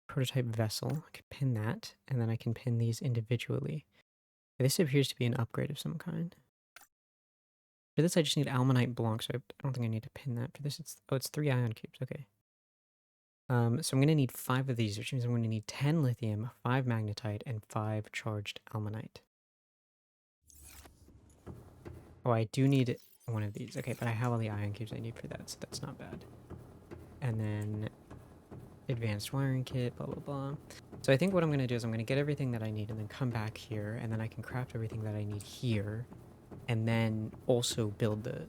Speaker 1: Prototype vessel. I can pin that, and then I can pin these individually. This appears to be an upgrade of some kind. For this, I just need almanite blocks, so I don't think I need to pin that. For this, it's 3 ion cubes. Okay. So I'm going to need 5 of these, which means I'm going to need 10 lithium, 5 magnetite, and 5 charged almanite. Oh, I do need one of these. Okay, but I have all the ion cubes I need for that, so that's not bad. And then advanced wiring kit, blah, blah, blah. So I think what I'm going to do is I'm going to get everything that I need and then come back here, and then I can craft everything that I need here, and then also build the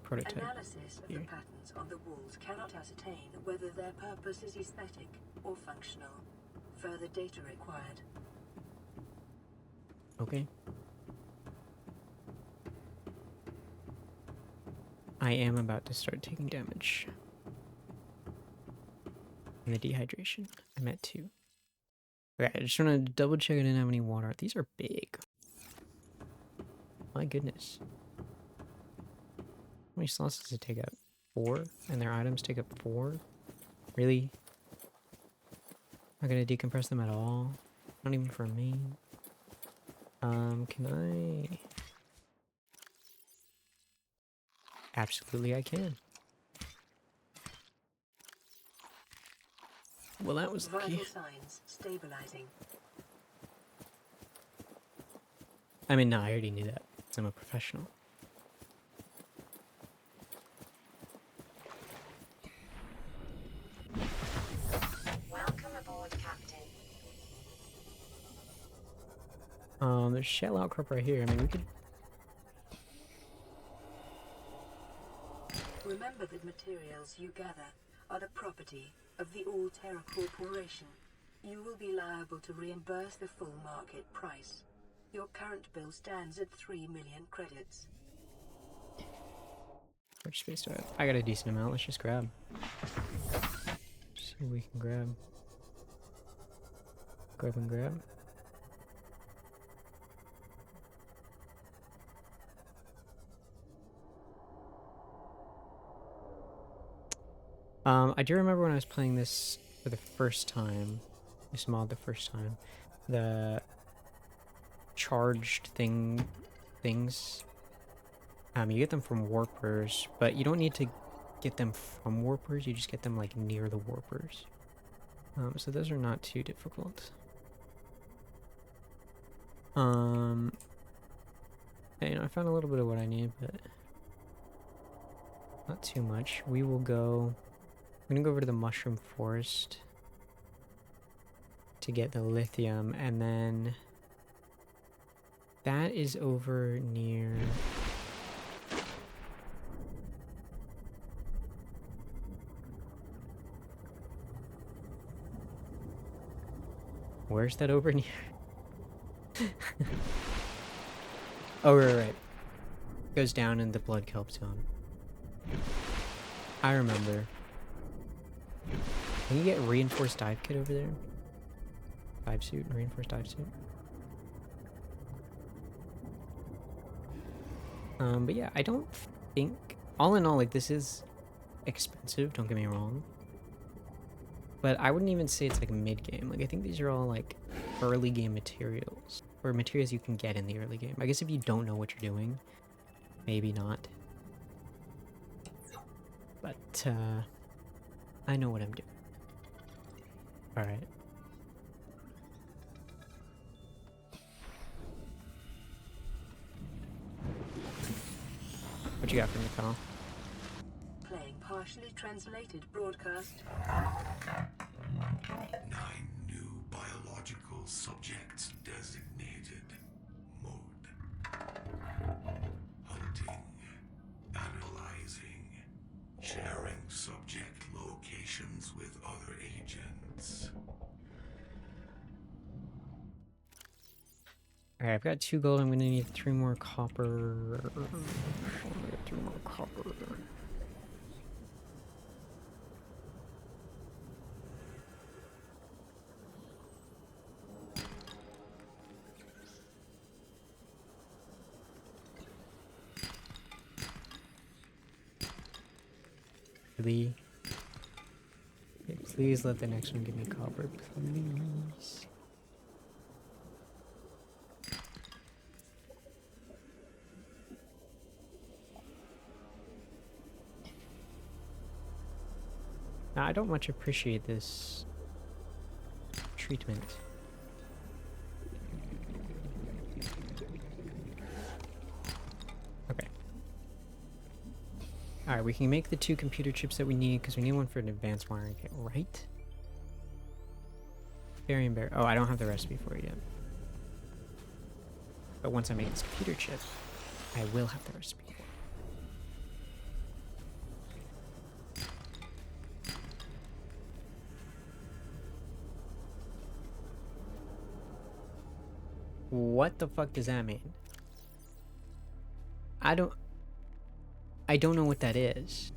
Speaker 1: prototype.
Speaker 2: Analysis of the patterns on the walls cannot ascertain whether their purpose is aesthetic or functional. Further data required.
Speaker 1: Okay. I am about to start taking damage. And the dehydration. I'm at 2. Okay, I just want to double check I didn't have any water. These are big. My goodness. How many slots does it take up? 4? And their items take up 4? Really? Not gonna decompress them at all? Not even for me? Can I... Absolutely I can. Well, that was lucky.
Speaker 2: Vital signs stabilizing.
Speaker 1: I mean, no, I already knew that, because I'm a professional.
Speaker 3: Welcome aboard, Captain.
Speaker 1: There's shell outcrop right here. I mean, we could...
Speaker 2: Remember that materials you gather are the property of the All-Terra Corporation. You will be liable to reimburse the full market price. Your current bill stands at 3 million credits.
Speaker 1: How much space do I have? I got a decent amount. Let's just grab. See what we can grab. Grab and grab. I do remember when I was playing this for the first time, this mod the first time, the charged things, you get them from warpers, but you don't need to get them from warpers, you just get them like near the warpers. So those are not too difficult. You know, I found a little bit of what I need, but not too much. We will go... I'm gonna go over to the mushroom forest to get the lithium, and then that is over near... Where's that over near? Oh, right. Goes down in the blood kelp zone. I remember. Can you get reinforced dive kit over there? Dive suit, reinforced dive suit. But yeah, I don't think... All in all, like, this is expensive, don't get me wrong. But I wouldn't even say it's like mid-game. Like, I think these are all like early game materials. Or materials you can get in the early game. I guess if you don't know what you're doing, maybe not. But, I know what I'm doing. Alright. What you got for me, pal?
Speaker 2: Playing partially translated broadcast.
Speaker 8: 9 new biological subjects designated. Mode. Hunting. Analyzing. Sharing subject locations with other agents.
Speaker 1: Alright, I've got 2 gold. I'm gonna need 3 more copper. 3 more copper. Really? Okay, please let the next one give me copper, please. Now, I don't much appreciate this treatment. Okay. Alright, we can make the 2 computer chips that we need, because we need one for an advanced wiring kit, right? Berry and bear. Oh, I don't have the recipe for it yet. But once I make this computer chip, I will have the recipe. What the fuck does that mean? I don't know what that is.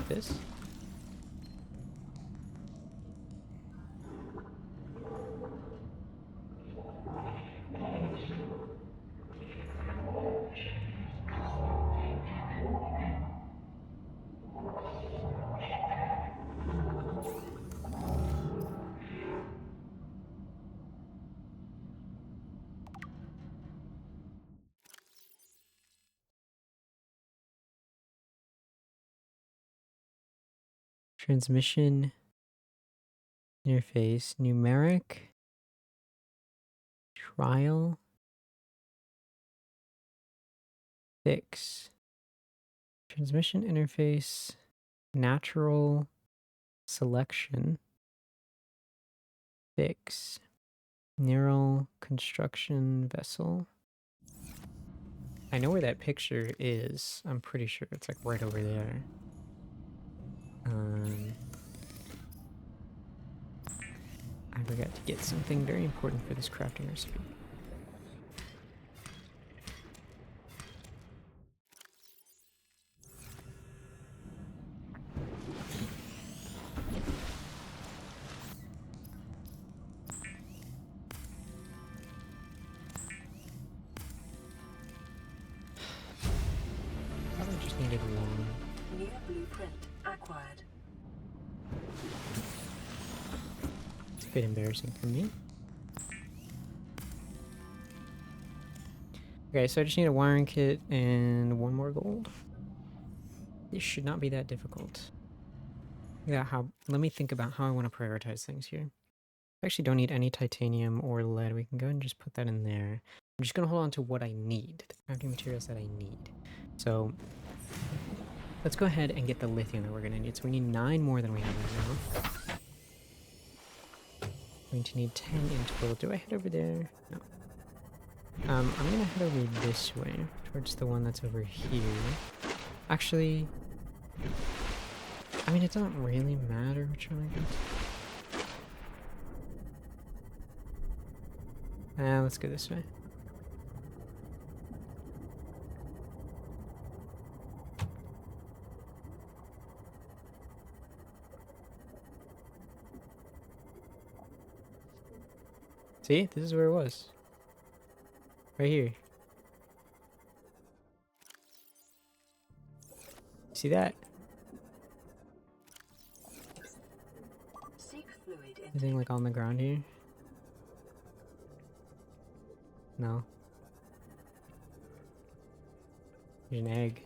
Speaker 1: This? Transmission interface, numeric, trial, fix, transmission interface, natural selection, fix, neural construction vessel. I know where that picture is. I'm pretty sure it's like right over there. I forgot to get something very important for this crafting recipe. needed one.
Speaker 2: New blueprint acquired.
Speaker 1: It's a bit embarrassing for me. Okay, so I just need a wiring kit and one more gold. This should not be that difficult. Yeah, let me think about how I want to prioritize things here. I actually don't need any titanium or lead. We can go ahead and just put that in there. I'm just going to hold on to what I need, the crafting materials that I need. So let's go ahead and get the lithium that we're going to need. So we need 9 more than we have right now. Going to need 10 in total. Do I head over there? No. I'm going to head over this way, towards the one that's over here. Actually, I mean, it doesn't really matter which one I go to. Let's go this way. See? This is where it was. Right here. See that?
Speaker 2: Seek fluid
Speaker 1: Anything like on the ground here? No. There's an egg.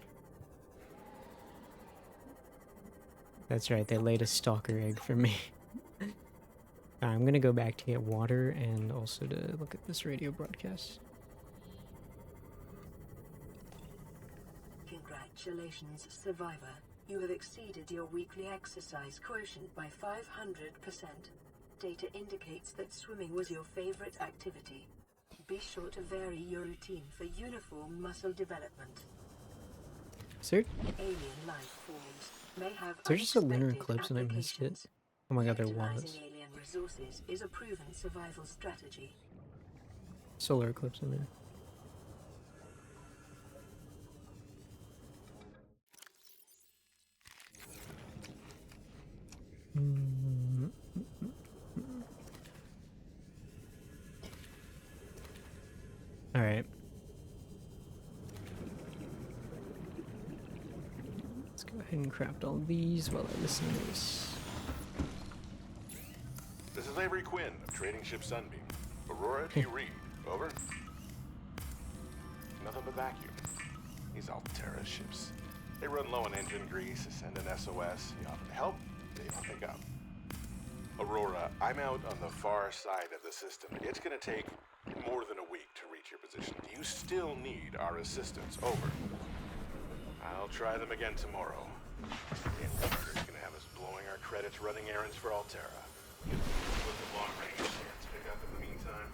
Speaker 1: That's right, they laid a stalker egg for me. I'm gonna go back to get water and also to look at this radio broadcast.
Speaker 2: Congratulations, survivor. You have exceeded your weekly exercise quotient by 500%. Data indicates that swimming was your favorite activity. Be sure to vary your routine for uniform muscle development.
Speaker 1: Sir?
Speaker 2: Alien life forms may have
Speaker 1: Is there just a lunar
Speaker 2: unexpected
Speaker 1: eclipse and I missed it?
Speaker 2: applications.
Speaker 1: Oh my god, there
Speaker 2: Utilizing
Speaker 1: was.
Speaker 2: alien resources is a proven survival strategy.
Speaker 1: Solar eclipse in there. Alright. Let's go ahead and craft all these while I listen to this.
Speaker 8: This is Avery Quinn of Trading Ship Sunbeam. Aurora, do you read? Over? Nothing but vacuum. These Altera ships. They run low on engine grease, send an SOS. You offer to help, they don't pick up. Aurora, I'm out on the far side of the system. It's gonna take more than a week to reach your position. Do you still need our assistance? Over. I'll try them again tomorrow. Inverter's gonna have us blowing our credits running errands for Altera. With the long range to pick up in the meantime.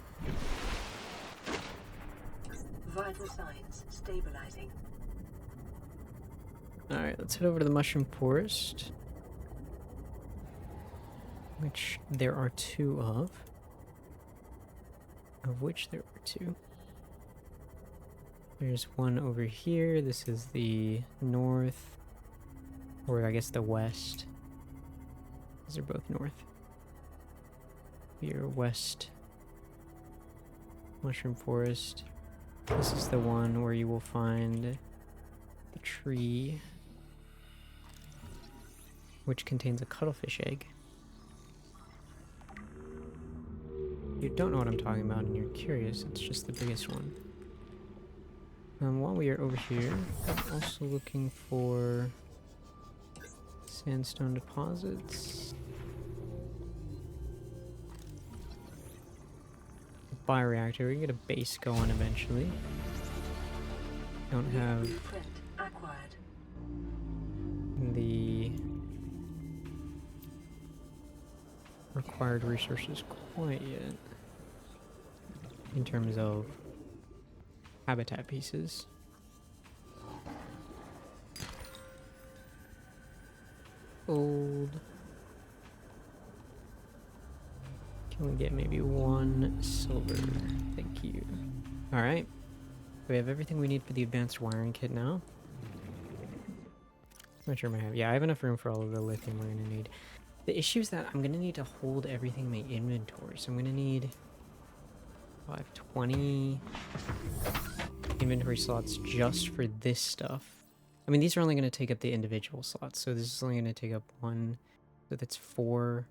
Speaker 2: Vital signs stabilizing.
Speaker 1: Alright, let's head over to the Mushroom Forest. Which there are 2 of. Of which there are 2. There's one over here. This is the north. Or I guess the west. These are both north. Here, west. Mushroom Forest. This is the one where you will find the tree, which contains a cuttlefish egg. If you don't know what I'm talking about and you're curious, it's just the biggest one. While we are over here, I'm also looking for sandstone deposits. Bioreactor, we can get a base going eventually. Don't have
Speaker 2: Blueprint acquired.
Speaker 1: the required resources quite yet in terms of habitat pieces. Gold. Can we get maybe 1 silver? Thank you. Alright. We have everything we need for the advanced wiring kit now. Not sure I have. Yeah, I have enough room for all of the lithium we're gonna need. The issue is that I'm gonna need to hold everything in my inventory, so I'm gonna need 20 inventory slots just for this stuff. I mean, these are only going to take up the individual slots, so this is only going to take up 1, so that's 4.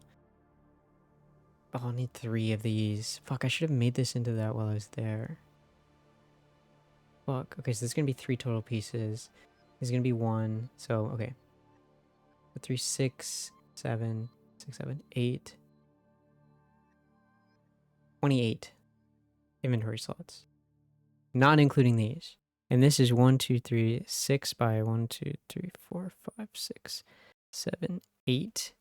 Speaker 1: Oh, I'll need 3 of these. Fuck, I should have made this into that while I was there. Fuck, okay, so there's going to be 3 total pieces. There's going to be 1, so, okay. 3, 6, 7, 6, 7, 8. 28 inventory slots. Not including these. And this is 1, 2, 3, 6 by 1, 2, 3, 4, 5, 6, 7, 8.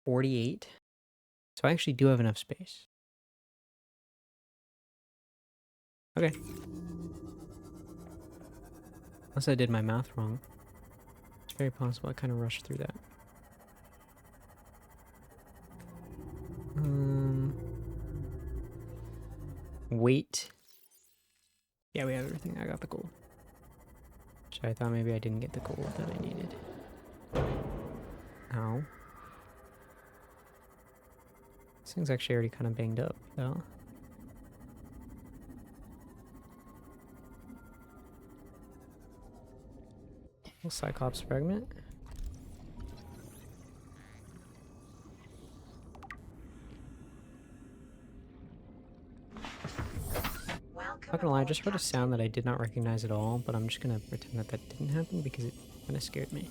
Speaker 1: 48. So I actually do have enough space. Okay. Unless I did my math wrong. It's very possible I kind of rushed through that. Weight. Yeah, we have everything. I got the gold. Which I thought maybe I didn't get the gold that I needed. Ow. This thing's actually already kind of banged up, though. Little Cyclops fragment. Not gonna lie, I just heard a sound that I did not recognize at all, but I'm just gonna pretend that that didn't happen because it kind of scared me.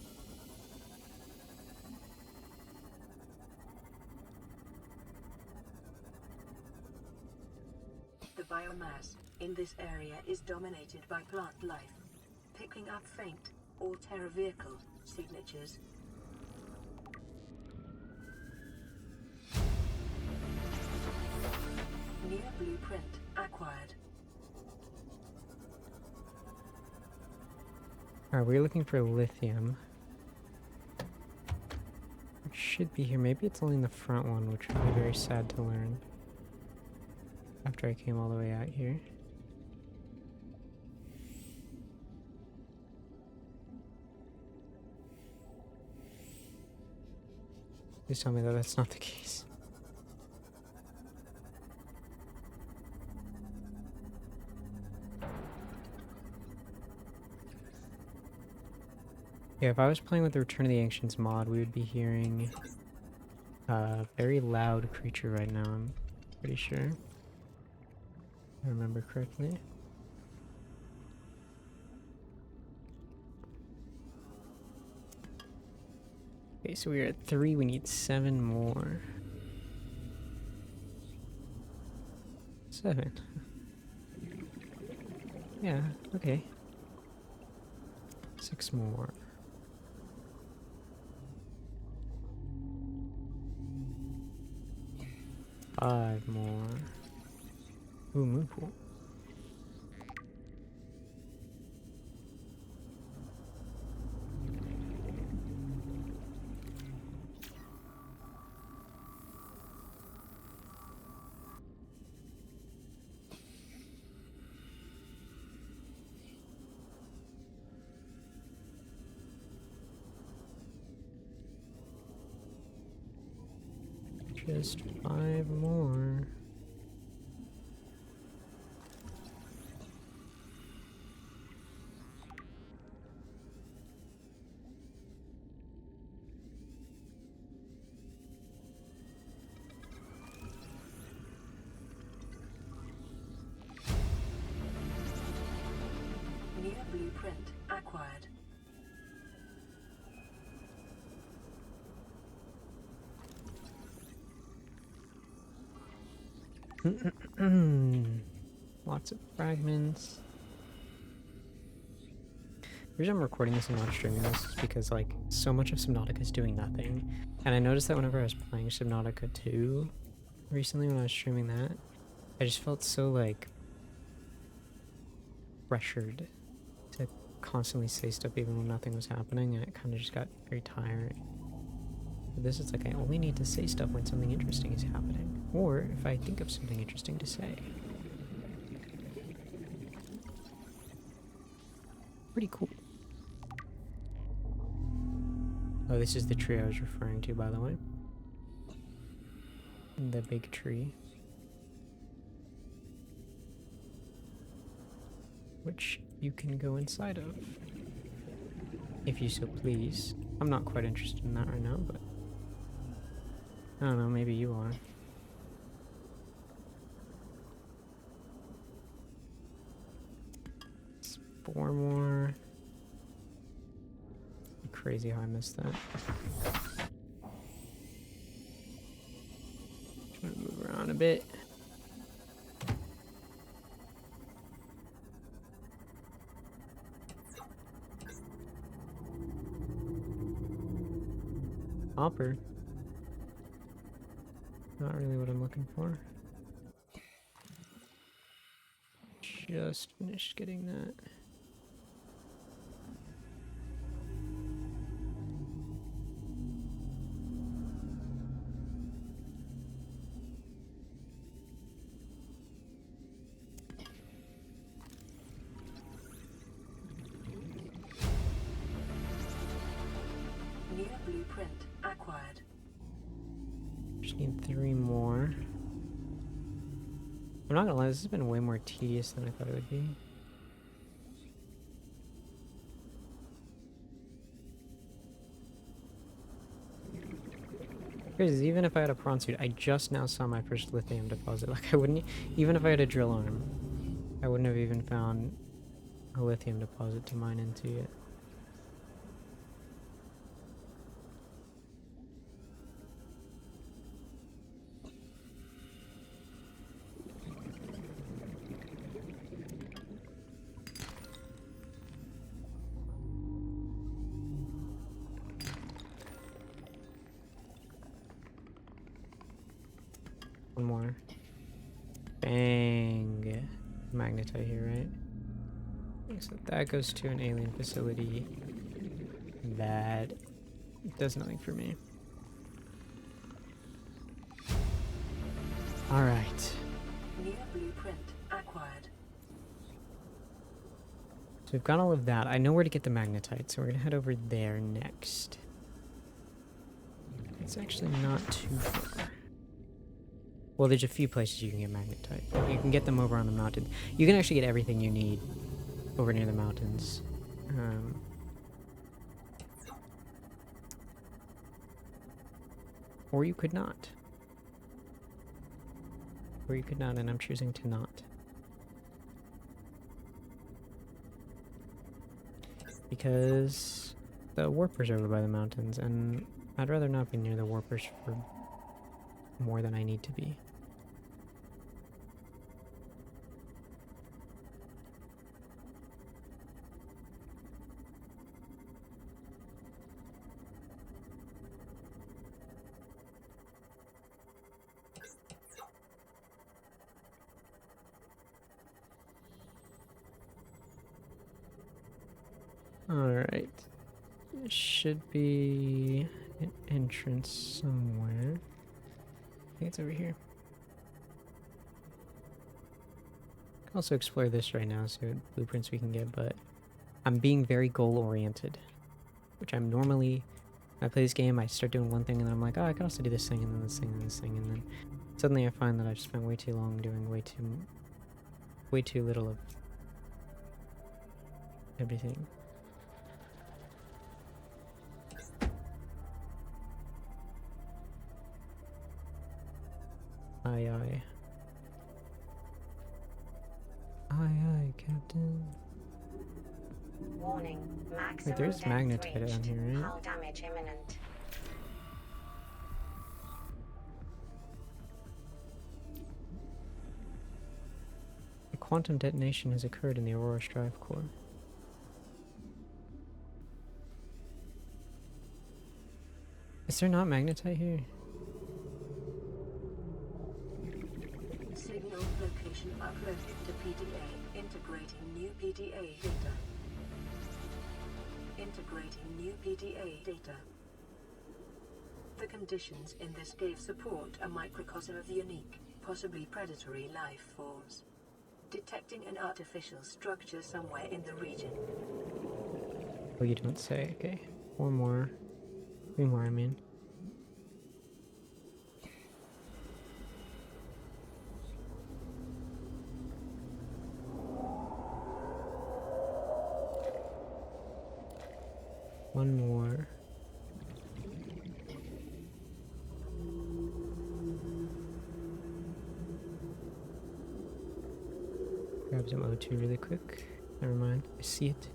Speaker 2: The biomass in this area is dominated by plant life, picking up faint or terror vehicle signatures. New blueprint acquired.
Speaker 1: Alright, we're looking for lithium. It should be here. Maybe it's only in the front one, which would be very sad to learn. After I came all the way out here. Please tell me that that's not the case. Yeah, if I was playing with the Return of the Ancients mod, we would be hearing a very loud creature right now, I'm pretty sure. If I remember correctly. Okay, so we're at 3, we need 7 more. 7. Yeah, okay. 6 more. 5 more. Ooh, moon pool. Just 5 more.
Speaker 2: New blueprint acquired.
Speaker 1: Lots of fragments. The reason I'm recording this and not streaming this is because, like, so much of Subnautica is doing nothing. And I noticed that whenever I was playing Subnautica 2 recently when I was streaming that, I just felt so, like, pressured to constantly say stuff even when nothing was happening, and it kind of just got very tiring. But this is like, I only need to say stuff when something interesting is happening, or if I think of something interesting to say. Pretty cool. Oh, this is the tree I was referring to, by the way. The big tree. Which you can go inside of. if you so please. I'm not quite interested in that right now, but I don't know, maybe you are. Four more. Crazy how I missed that. Trying to move around a bit. Hopper. Not really what I'm looking for. Just finished getting that.
Speaker 2: New blueprint acquired.
Speaker 1: Just need 3 more. I'm not gonna lie, this has been way more tedious than I thought it would be. Because even if I had a prawn suit, I just now saw my first lithium deposit. Like, I wouldn't, even if I had a drill arm, I wouldn't have even found a lithium deposit to mine into yet. One more. Bang. Magnetite here, right? So that goes to an alien facility. That does nothing for me. Alright.
Speaker 2: New blueprint acquired.
Speaker 1: So we've got all of that. I know where to get the magnetite, so we're gonna head over there next. It's actually not too far. Well, there's a few places you can get magnetite. You can get them over on the mountain. You can actually get everything you need over near the mountains. Or you could not. Or you could not, and I'm choosing to not. Because the warpers are over by the mountains, and I'd rather not be near the warpers for more than I need to be. Alright. There should be an entrance somewhere. I think it's over here. Can also explore this right now, see what blueprints we can get, but I'm being very goal-oriented. Which I'm normally... When I play this game, I start doing one thing and then I'm like, oh, I can also do this thing and then this thing and this thing, and then suddenly I find that I've spent way too long doing way too little of everything. Aye, aye. Aye, aye, Captain.
Speaker 3: Warning, maximum
Speaker 1: Wait, there's
Speaker 3: depth
Speaker 1: magnetite
Speaker 3: reached.
Speaker 1: down here, right?
Speaker 3: Hull damage imminent.
Speaker 1: A quantum detonation has occurred in the Aurora's drive core. Is there not magnetite here?
Speaker 2: Signal location uploaded to PDA. Integrating new PDA data. Integrating new PDA data. The conditions in this cave support a microcosm of unique, possibly predatory life forms. Detecting an artificial structure somewhere in the region.
Speaker 1: Oh, you don't say. Okay. 4 more. 3 more, I mean. One more. Grab some O2 really quick. Never mind. I see it.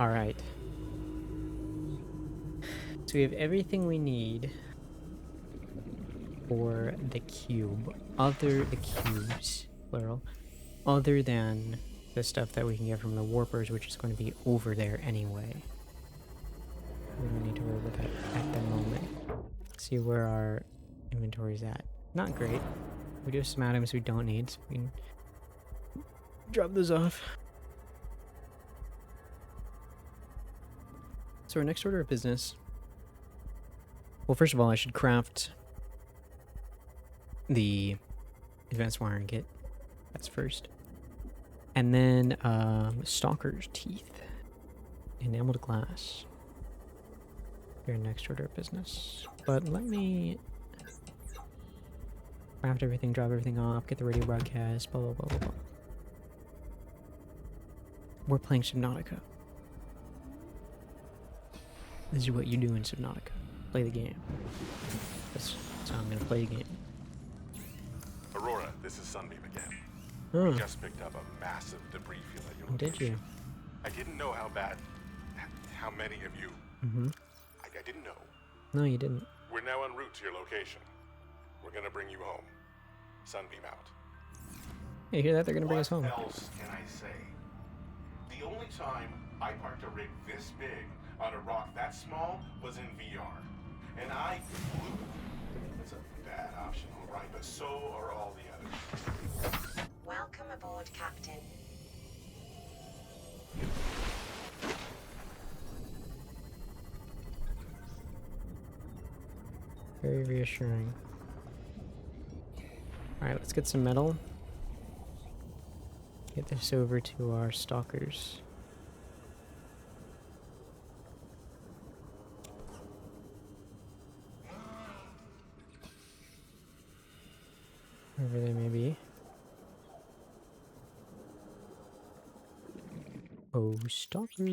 Speaker 1: Alright. So we have everything we need for the cube. The cubes, plural. Other than the stuff that we can get from the warpers, which is going to be over there anyway. We don't need to worry about that at the moment. Let's see where our inventory's at. Not great. We do have some items we don't need, so we can drop those off. So our next order of business. Well, first of all, I should craft the advanced wiring kit. That's first. And then stalker's teeth. Enameled glass. Your next order of business. But let me craft everything, drop everything off, get the radio broadcast, blah blah blah blah blah. We're playing Subnautica. This is what you do in Subnautica. Play the game. That's how I'm gonna play the game.
Speaker 8: Aurora, this is Sunbeam again.
Speaker 1: Oh,
Speaker 8: We just picked up a massive debris field at your location.
Speaker 1: did you?
Speaker 8: I didn't know how many of you.
Speaker 1: Mm-hmm.
Speaker 8: I didn't know.
Speaker 1: No, you didn't.
Speaker 8: We're now en route to your location. We're gonna bring you home. Sunbeam out.
Speaker 1: Hey, you hear that? They're gonna bring us home.
Speaker 8: What else can I say? The only time I parked a rig this big on a rock that small was in VR. And I flew. It's a bad option, all right, but so are all the others.
Speaker 3: Welcome aboard, Captain.
Speaker 1: Very reassuring. Alright, let's get some metal. Get this over to our stalkers. Wherever they may be. Oh, stalker.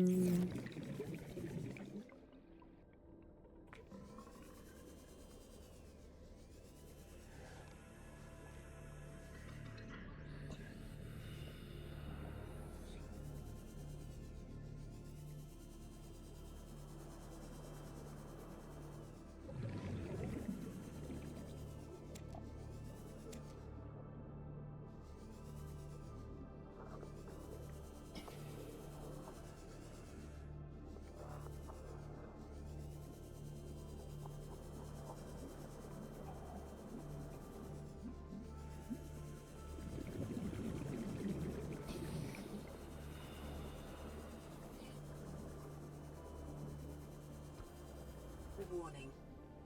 Speaker 2: 'Warning.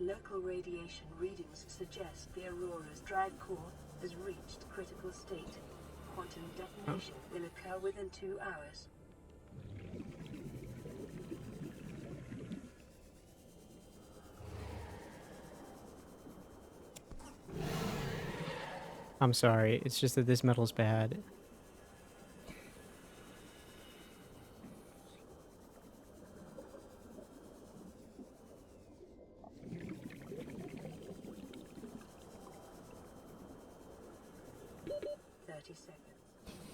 Speaker 2: Local radiation readings suggest the Aurora's drive core has reached critical state. Quantum detonation will occur within 2 hours.
Speaker 1: I'm sorry, it's just that this metal's bad.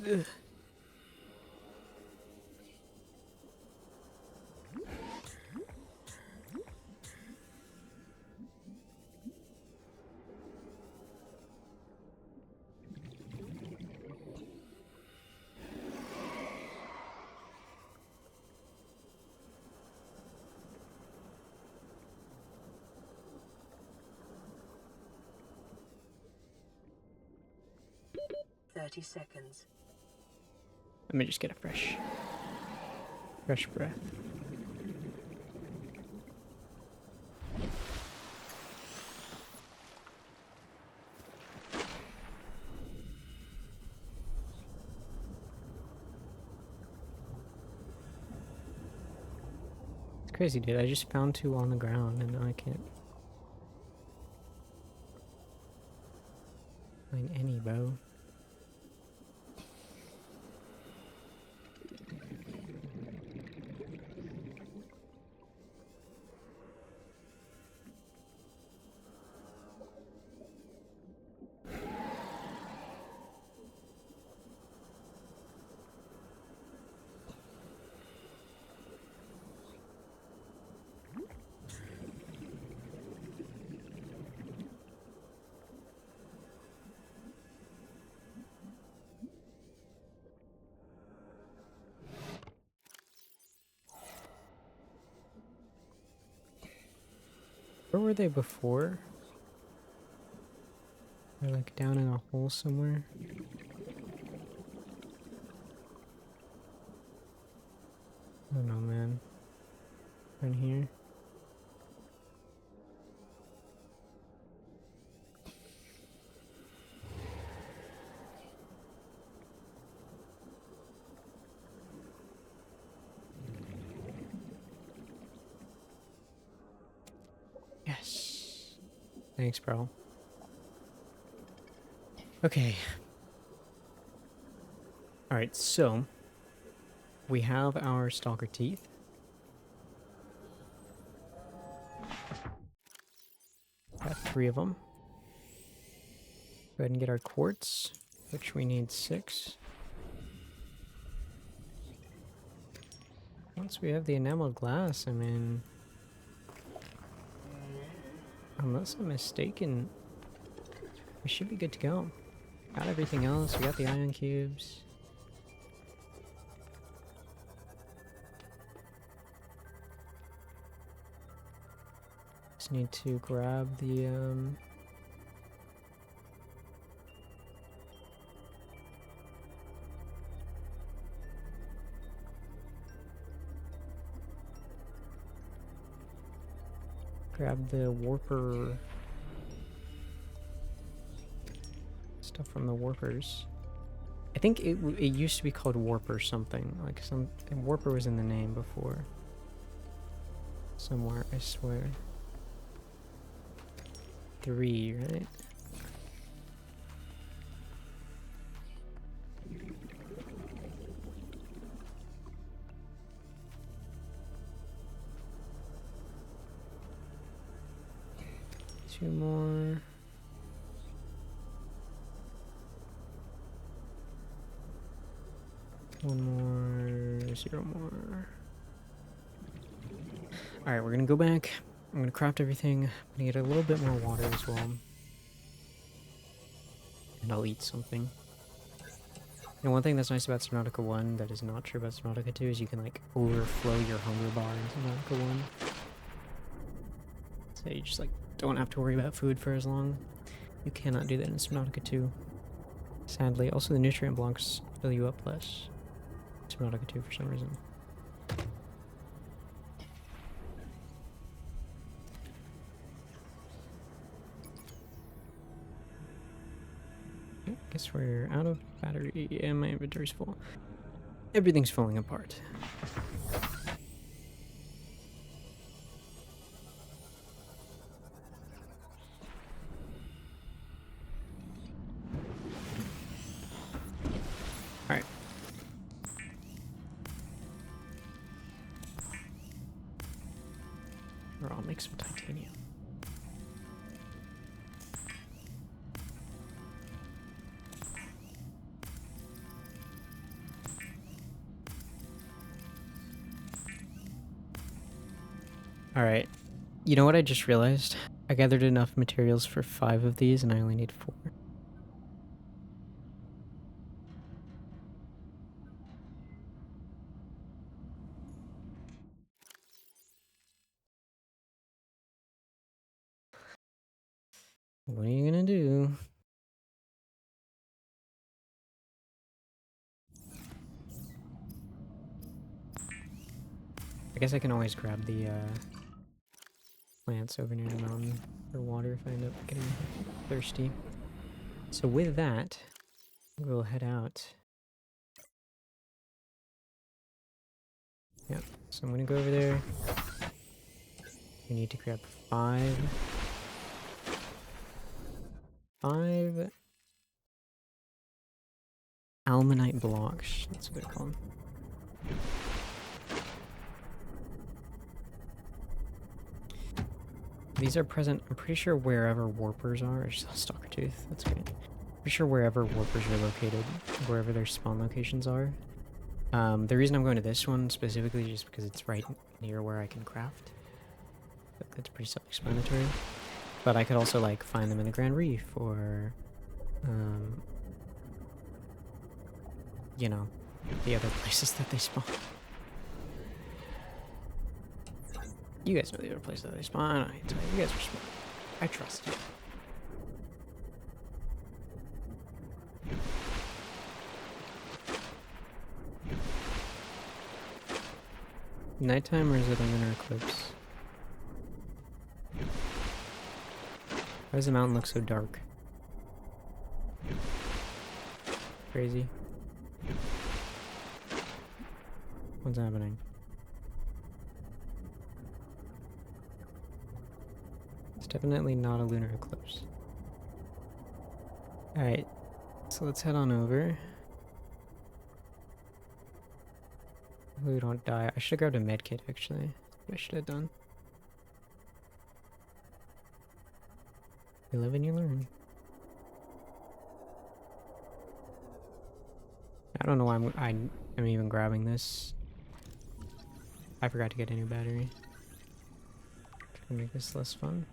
Speaker 1: Ugh.
Speaker 2: Seconds.
Speaker 1: Let me just get a fresh breath. It's crazy, dude. I just found 2 on the ground and now I can't find any, bro. Where were they before? They're like down in a hole somewhere. I don't know, man. In here. Yes. Thanks, bro. Okay. Alright, so we have our stalker teeth. Got 3 of them. Go ahead and get our quartz, which we need 6. Once we have the enameled glass, I mean, unless I'm mistaken, we should be good to go. Got everything else, we got the ion cubes. Just need to grab the, grab the warper stuff from the warpers. I think it used to be called warper something, like warper was in the name before. Somewhere, I swear. 3, right? Two more. One more. 0 more. Alright, we're gonna go back. I'm gonna craft everything. I'm gonna get a little bit more water as well. And I'll eat something. And one thing that's nice about Subnautica 1 that is not true about Subnautica 2 is you can like overflow your hunger bar in Subnautica 1. So you just like don't have to worry about food for as long. You cannot do that in Subnautica 2. Sadly. Also the nutrient blocks fill you up less. Subnautica 2 for some reason. Guess we're out of battery and my inventory's full. Everything's falling apart. Alright. Or I'll make some titanium. Alright, you know what I just realized? I gathered enough materials for 5 of these and I only need 4. What are you gonna do? I guess I can always grab the plants over near the mountain for water if I end up getting thirsty. So with that, we'll head out. Yeah, so I'm gonna go over there. We need to grab 5 almanite blocks. That's what they're called. These are present, I'm pretty sure wherever warpers are. It's a stalker tooth, that's great. Pretty sure wherever warpers are located, wherever their spawn locations are. The reason I'm going to this one specifically is just because it's right near where I can craft. That's pretty self-explanatory. But I could also like find them in the Grand Reef or, you know, the other places that they spawn. You guys know the other place that they spawn. You guys are smart. I trust you. Nighttime or is it a lunar eclipse? Why does the mountain look so dark? Crazy. What's happening? It's definitely not a lunar eclipse. Alright, so let's head on over. We don't die. I should have grabbed a medkit actually. What I should have done. You live and you learn. I don't know why I'm even grabbing this. I forgot to get a new battery. Trying to make this less fun.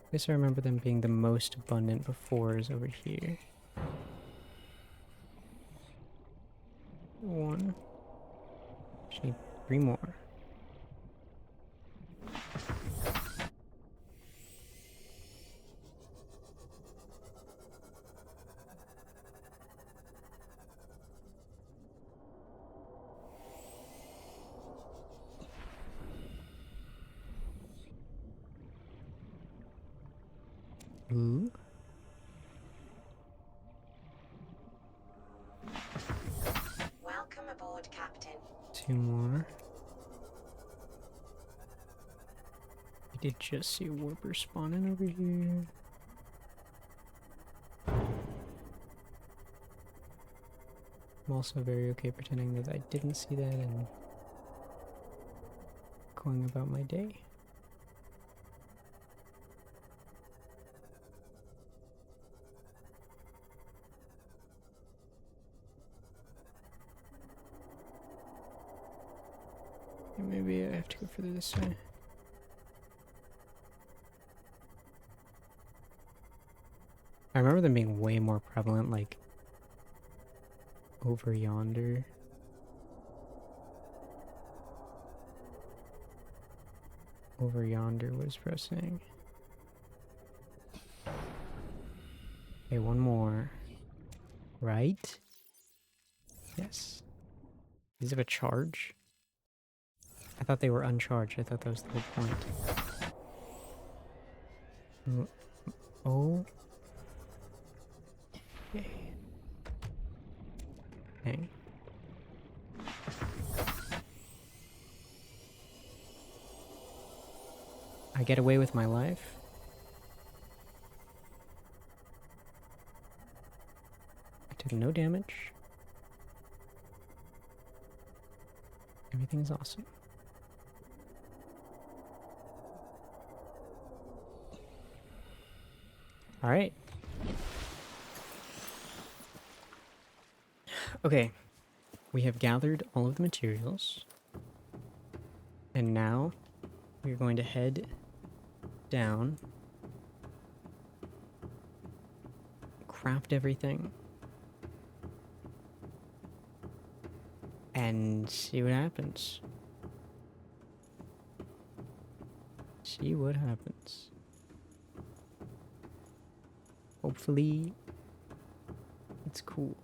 Speaker 1: I guess I remember them being the most abundant before is over here. One. Just need 3 more. Ooh.
Speaker 3: Welcome aboard, Captain.
Speaker 1: 2 more. I did just see a warper spawning over here. I'm also very okay pretending that I didn't see that and going about my day. Maybe I have to go further this way. I remember them being way more prevalent, like, over yonder. Over yonder was pressing. Okay, 1 more. Right? Yes. These have a charge? I thought they were uncharged. I thought that was the whole point. Oh. Okay. Dang. I get away with my life. I took no damage. Everything's awesome. All right. Okay. We have gathered all of the materials. And now we're going to head down. Craft everything. And see what happens. See what happens. Hopefully, it's cool.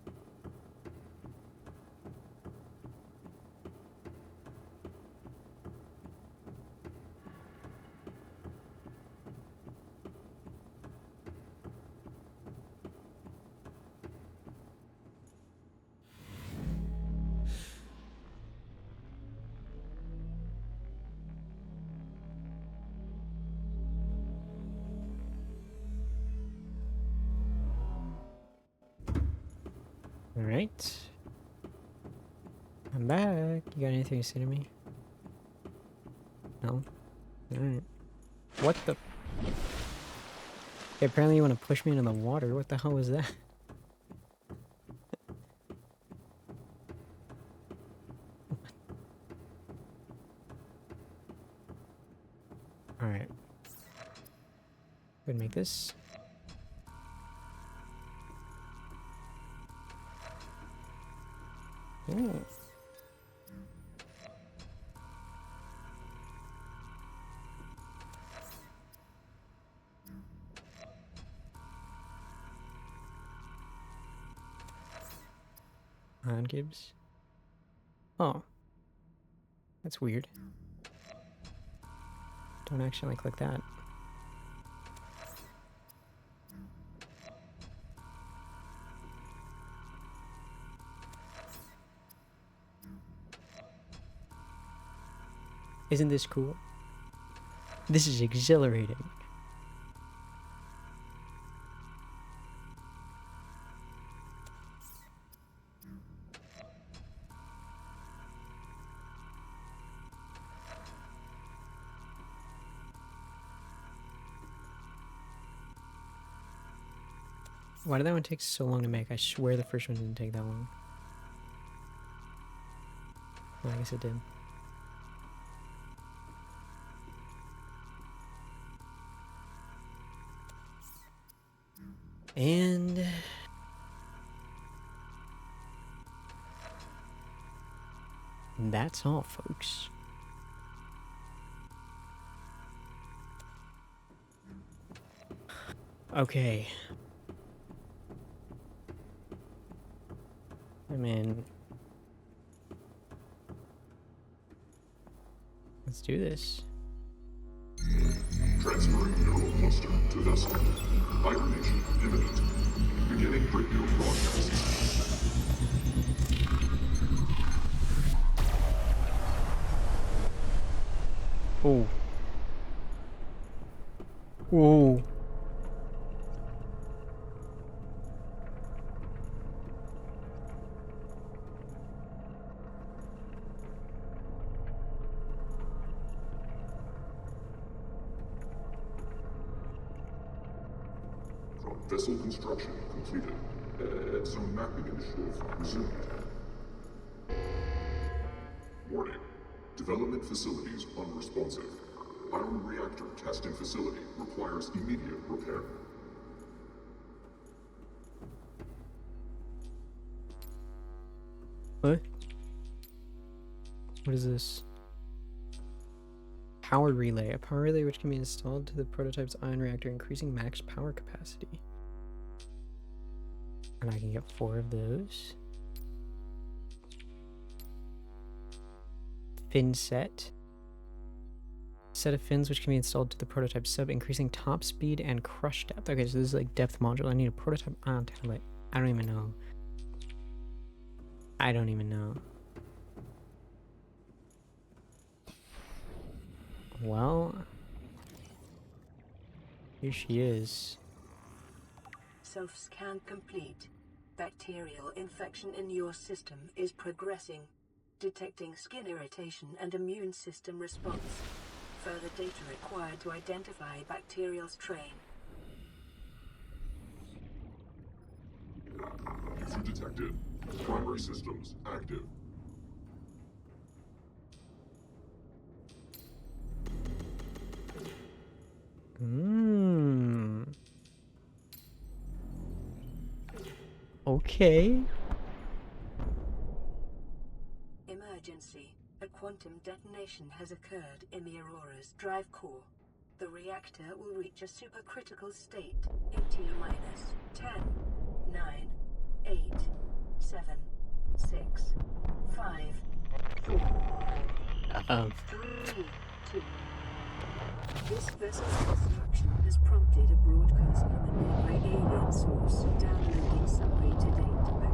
Speaker 1: Alright. I'm back. You got anything to say to me? No? Alright. What the? Okay, apparently you want to push me into the water. What the hell was that? Alright. Go ahead and make this. Ooh. On Gibbs. Oh. That's weird. Don't actually click that. Isn't this cool? This is exhilarating. Why did that one take so long to make? I swear the first one didn't take that long. Well, I guess it did. And that's all, folks. Okay. I mean, let's do this.
Speaker 9: Transferring neural cluster to vessel. Hibernation imminent. Beginning radio broadcast.
Speaker 1: Oh. Whoa.
Speaker 9: Vessel construction completed. Head zone mapping initiative resumed. Warning. Development facilities unresponsive. Iron reactor testing facility requires immediate repair.
Speaker 1: What? What is this? Power relay. A power relay which can be installed to the prototype's ion reactor, increasing max power capacity. And I can get 4 of those. Fin set. Set of fins which can be installed to the prototype sub, increasing top speed and crush depth. Okay, so this is like depth module. I need a prototype ion tablet. I don't even know. I don't even know. Well, here she is.
Speaker 2: Self-scan complete. Bacterial infection in your system is progressing. Detecting skin irritation and immune system response. Further data required to identify bacterial strain.
Speaker 9: User detected. Primary systems active.
Speaker 1: Okay.
Speaker 2: Emergency. A quantum detonation has occurred in the Aurora's drive core. The reactor will reach a supercritical state in T-minus 10, 9, 8, 7, 6, 5, 4, 3, 2. This vessel's construction has prompted a broadcast from a nearby alien source downloading summary to date back.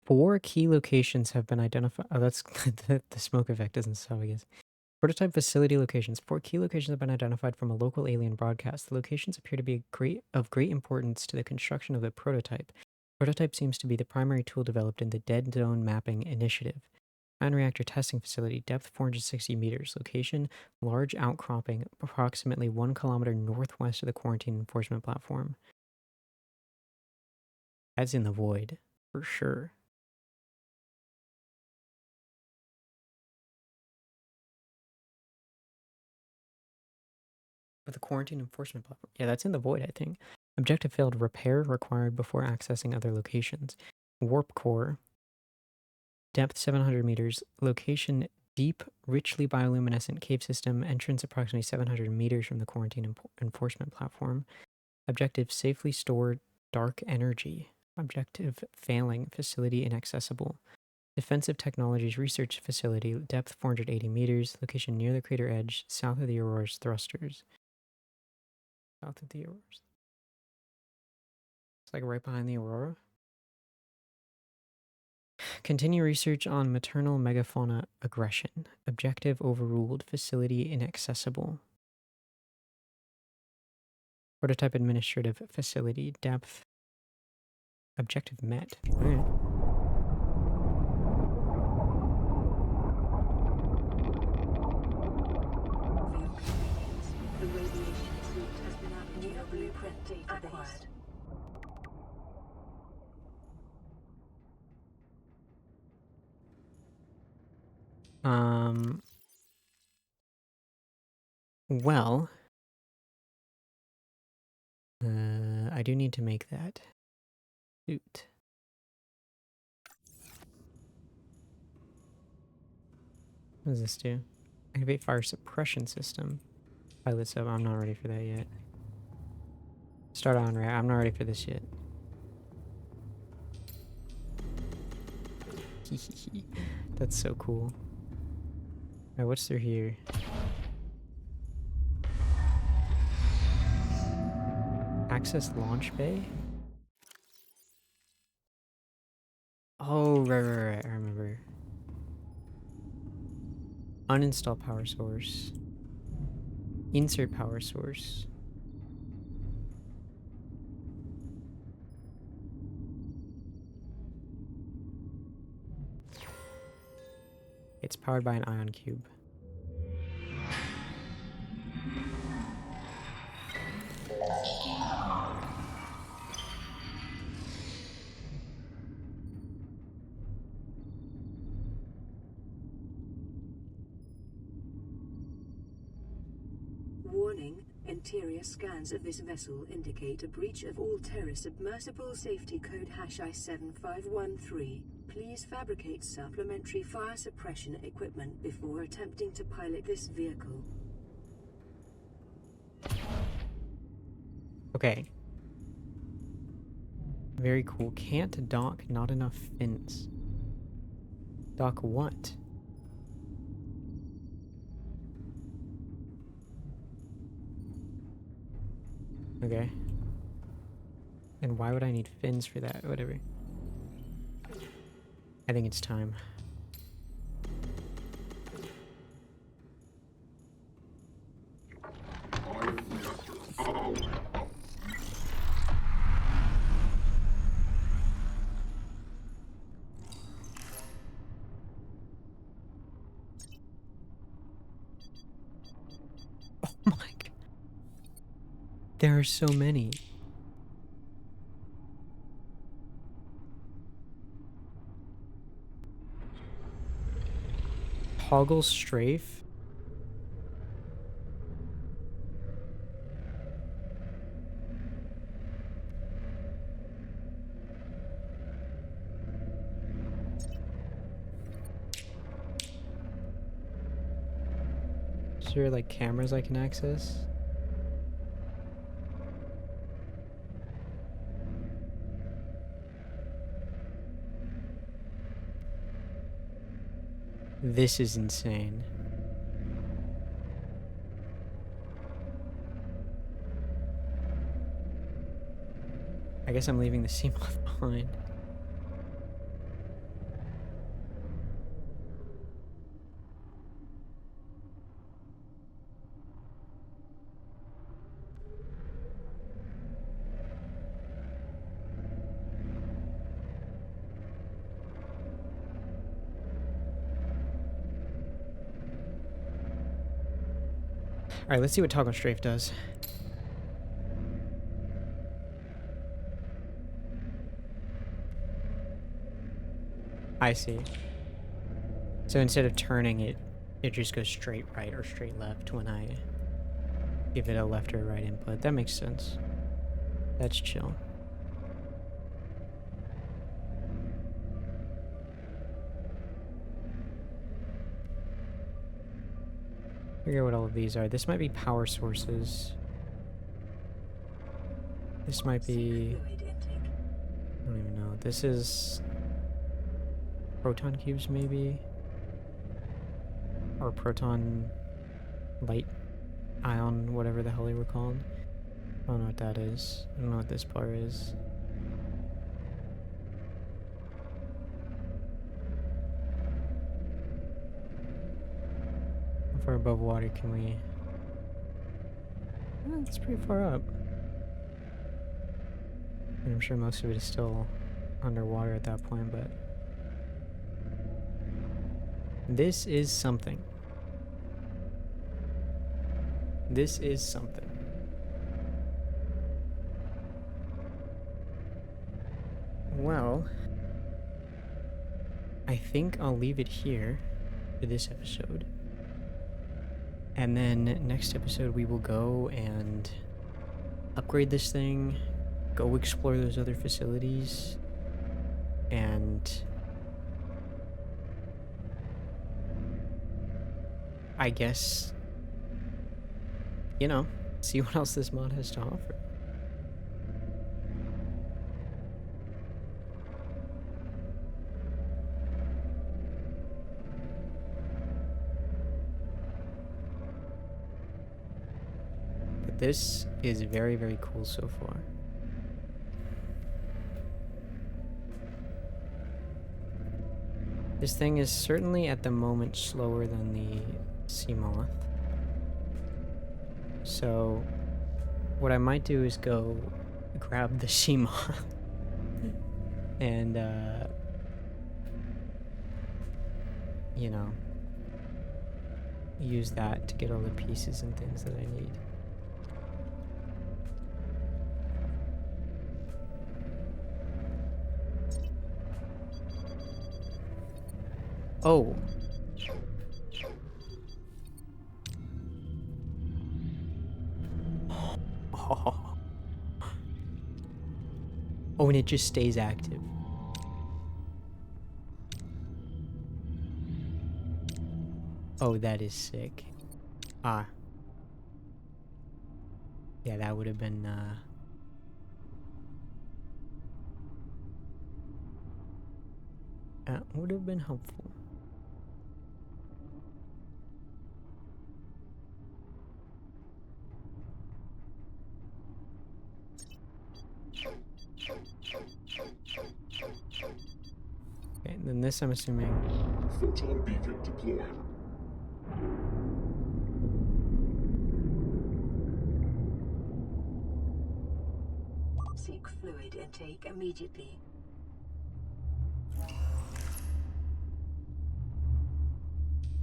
Speaker 1: 4 key locations have been identified. Oh, that's the smoke effect doesn't stop, I guess. Prototype facility locations. 4 key locations have been identified from a local alien broadcast. The locations appear to be of great importance to the construction of the prototype. Prototype seems to be the primary tool developed in the Dead Zone Mapping Initiative. Ion reactor testing facility. Depth 460 meters. Location, large outcropping approximately 1 kilometer northwest of the quarantine enforcement platform. That's in the void, for sure. But the quarantine enforcement platform. Yeah, that's in the void, I think. Objective failed. Repair required before accessing other locations. Warp core. Depth 700 meters. Location, deep, richly bioluminescent cave system. Entrance approximately 700 meters from the quarantine enforcement platform. Objective, safely stored dark energy. Objective, failing. Facility inaccessible. Defensive Technologies Research Facility. Depth 480 meters. Location near the crater edge. South of the Aurora's thrusters. South of the Auroras. It's like right behind the Aurora. Continue research on maternal megafauna aggression. Objective overruled. Facility inaccessible. Prototype administrative facility. Depth. Objective met. Okay.
Speaker 2: The radiation suit has been added to your blueprint database.
Speaker 1: Well, I do need to make that suit. What does this do? Activate fire suppression system. Pilot sub. I'm not ready for that yet. Start on ray. I'm not ready for this yet. That's so cool. Alright, what's through here? Access launch bay? Oh, right. I remember. Uninstall power source. Insert power source. It's powered by an ion cube.
Speaker 2: Warning, interior scans of this vessel indicate a breach of Alterra submersible safety code #I7513. Please fabricate supplementary fire suppression equipment before attempting to pilot this vehicle.
Speaker 1: Okay. Very cool. Can't dock, not enough fins. Dock what? Okay. And why would I need fins for that? Whatever. I think it's time. Oh my god. There are so many. Toggle strafe? Is there like cameras I can access? This is insane. I guess I'm leaving the Seamoth behind. Alright, let's see what Toggle Strafe does. I see. So instead of turning it, it just goes straight right or straight left when I give it a left or right input. That makes sense. That's chill. Figure out what all of these are. This might be power sources. This might be... I don't even know. This is... proton cubes, maybe? Or proton... light... ion, whatever the hell they were called. I don't know what that is. I don't know what this part is. How far above water can we... It's pretty far up. And I'm sure most of it is still underwater at that point, but... This is something. This is something. Well, I think I'll leave it here for this episode. And then next episode we will go and upgrade this thing, go explore those other facilities, and I guess, you know, see what else this mod has to offer. But this is very, very cool so far. This thing is certainly at the moment slower than the sea moth. So what I might do is go grab the sea moth and you know, use that to get all the pieces and things that I need. Oh. Oh, and it just stays active. Oh, that is sick. Ah. Yeah, that would have been, that would have been helpful. Okay, and then this I'm assuming.
Speaker 9: Photon beacon deployed.
Speaker 2: Seek fluid intake immediately.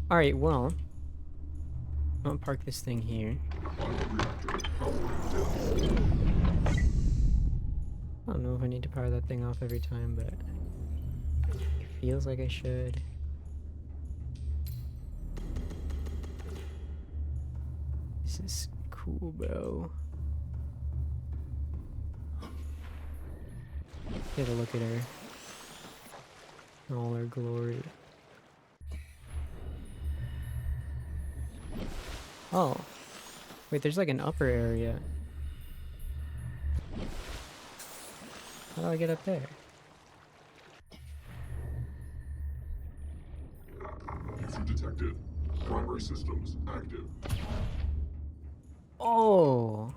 Speaker 1: Alright, well. I'll park this thing here. I don't know if I need to power that thing off every time, but it feels like I should. This is cool, bro. Get a look at her in all her glory. Oh. Wait, there's like an upper area. How do I get up there?
Speaker 9: User detected. Primary systems active.
Speaker 1: Oh.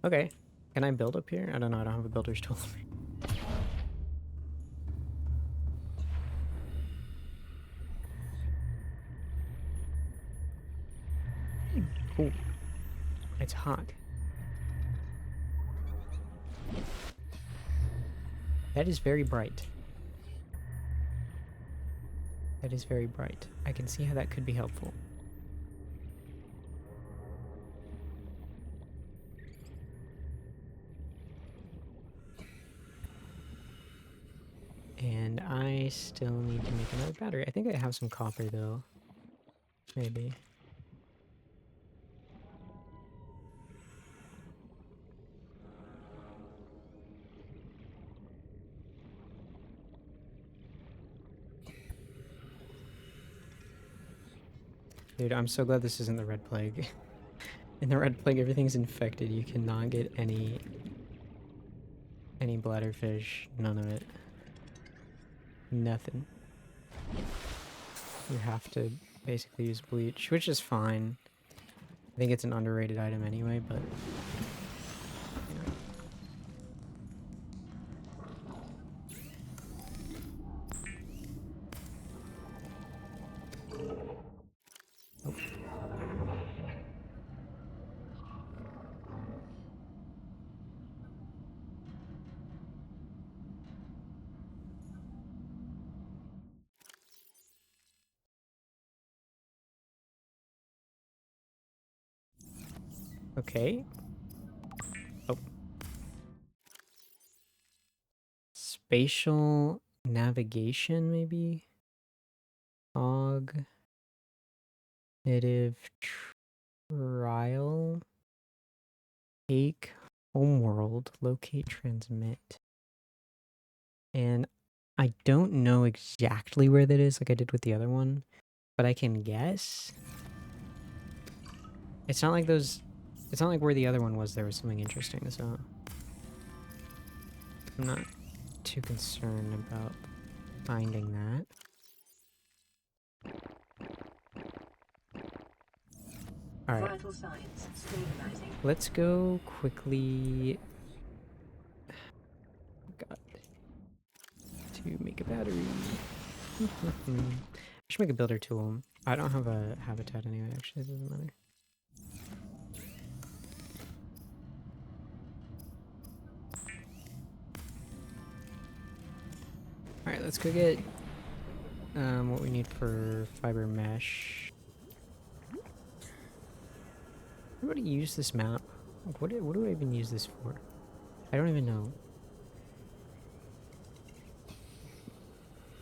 Speaker 1: Okay. Can I build up here? I don't know. I don't have a builder's tool. Ooh. It's hot. That is very bright. That is very bright. I can see how that could be helpful. I still need to make another battery. I think I have some copper though. Maybe. Dude, I'm so glad this isn't the Red Plague. In the Red Plague, everything's infected. You cannot get any bladderfish. None of it. Nothing. You have to basically use bleach, which is fine. I think it's an underrated item anyway, but you know. Oh. Okay. Oh. Spatial navigation, maybe? Cog. Native trial. Take homeworld. Locate transmit. And I don't know exactly where that is like I did with the other one, but I can guess. It's not like those... It's not like where the other one was there was something interesting, so... I'm not too concerned about finding that. Alright.
Speaker 2: Vital signs stabilizing.
Speaker 1: Let's go quickly... God. To make a battery. I should make a builder tool. I don't have a habitat anyway, actually, it doesn't matter. Alright, let's go get what we need for fiber mesh. How do I use this map? Like, what do I even use this for? I don't even know.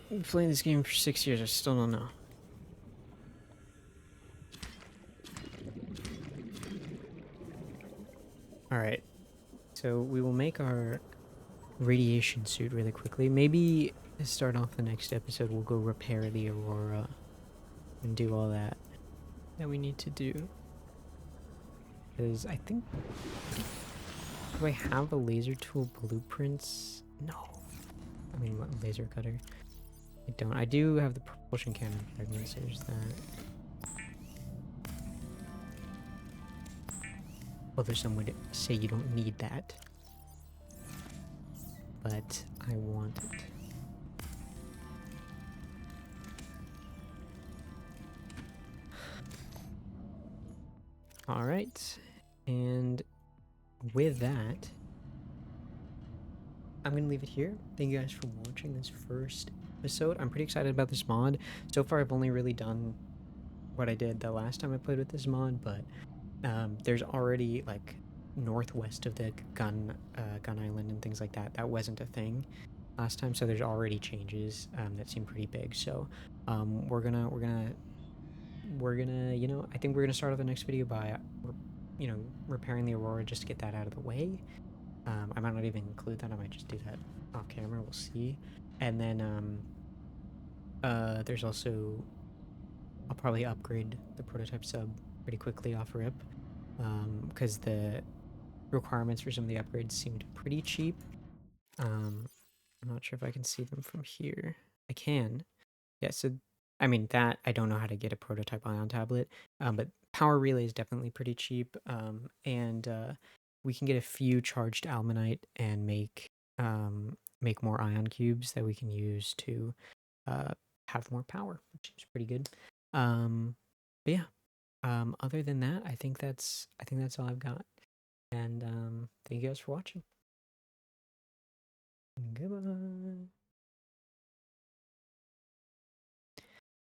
Speaker 1: I've been playing this game for 6 years, I still don't know. Alright, so we will make our radiation suit really quickly. Maybe to start off the next episode, we'll go repair the Aurora and do all that we need to do. Because I think... Do I have a laser tool blueprints? No. I mean, laser cutter. I don't. I do have the propulsion cannon fragments, so there's that. Although some would say you don't need that. But I want it. Alright. And with that, I'm going to leave it here. Thank you guys for watching this first episode. I'm pretty excited about this mod. So far, I've only really done what I did the last time I played with this mod, but there's already, like, northwest of the gun island and things like that. That wasn't a thing last time, so there's already changes that seem pretty big. So we're gonna you know, I think we're gonna start off the next video by you know, repairing the Aurora just to get that out of the way. I might not even include that. I might just do that off camera. We'll see. And then there's also, I'll probably upgrade the prototype sub pretty quickly off rip, because the requirements for some of the upgrades seemed pretty cheap. I'm not sure if I can see them from here. I can. Yeah, so I mean that I don't know how to get a prototype ion tablet, but power relay is definitely pretty cheap, and we can get a few charged almanite and make more ion cubes that we can use to have more power, which is pretty good. But yeah, other than that, I think that's all I've got. And thank you guys for watching. Goodbye.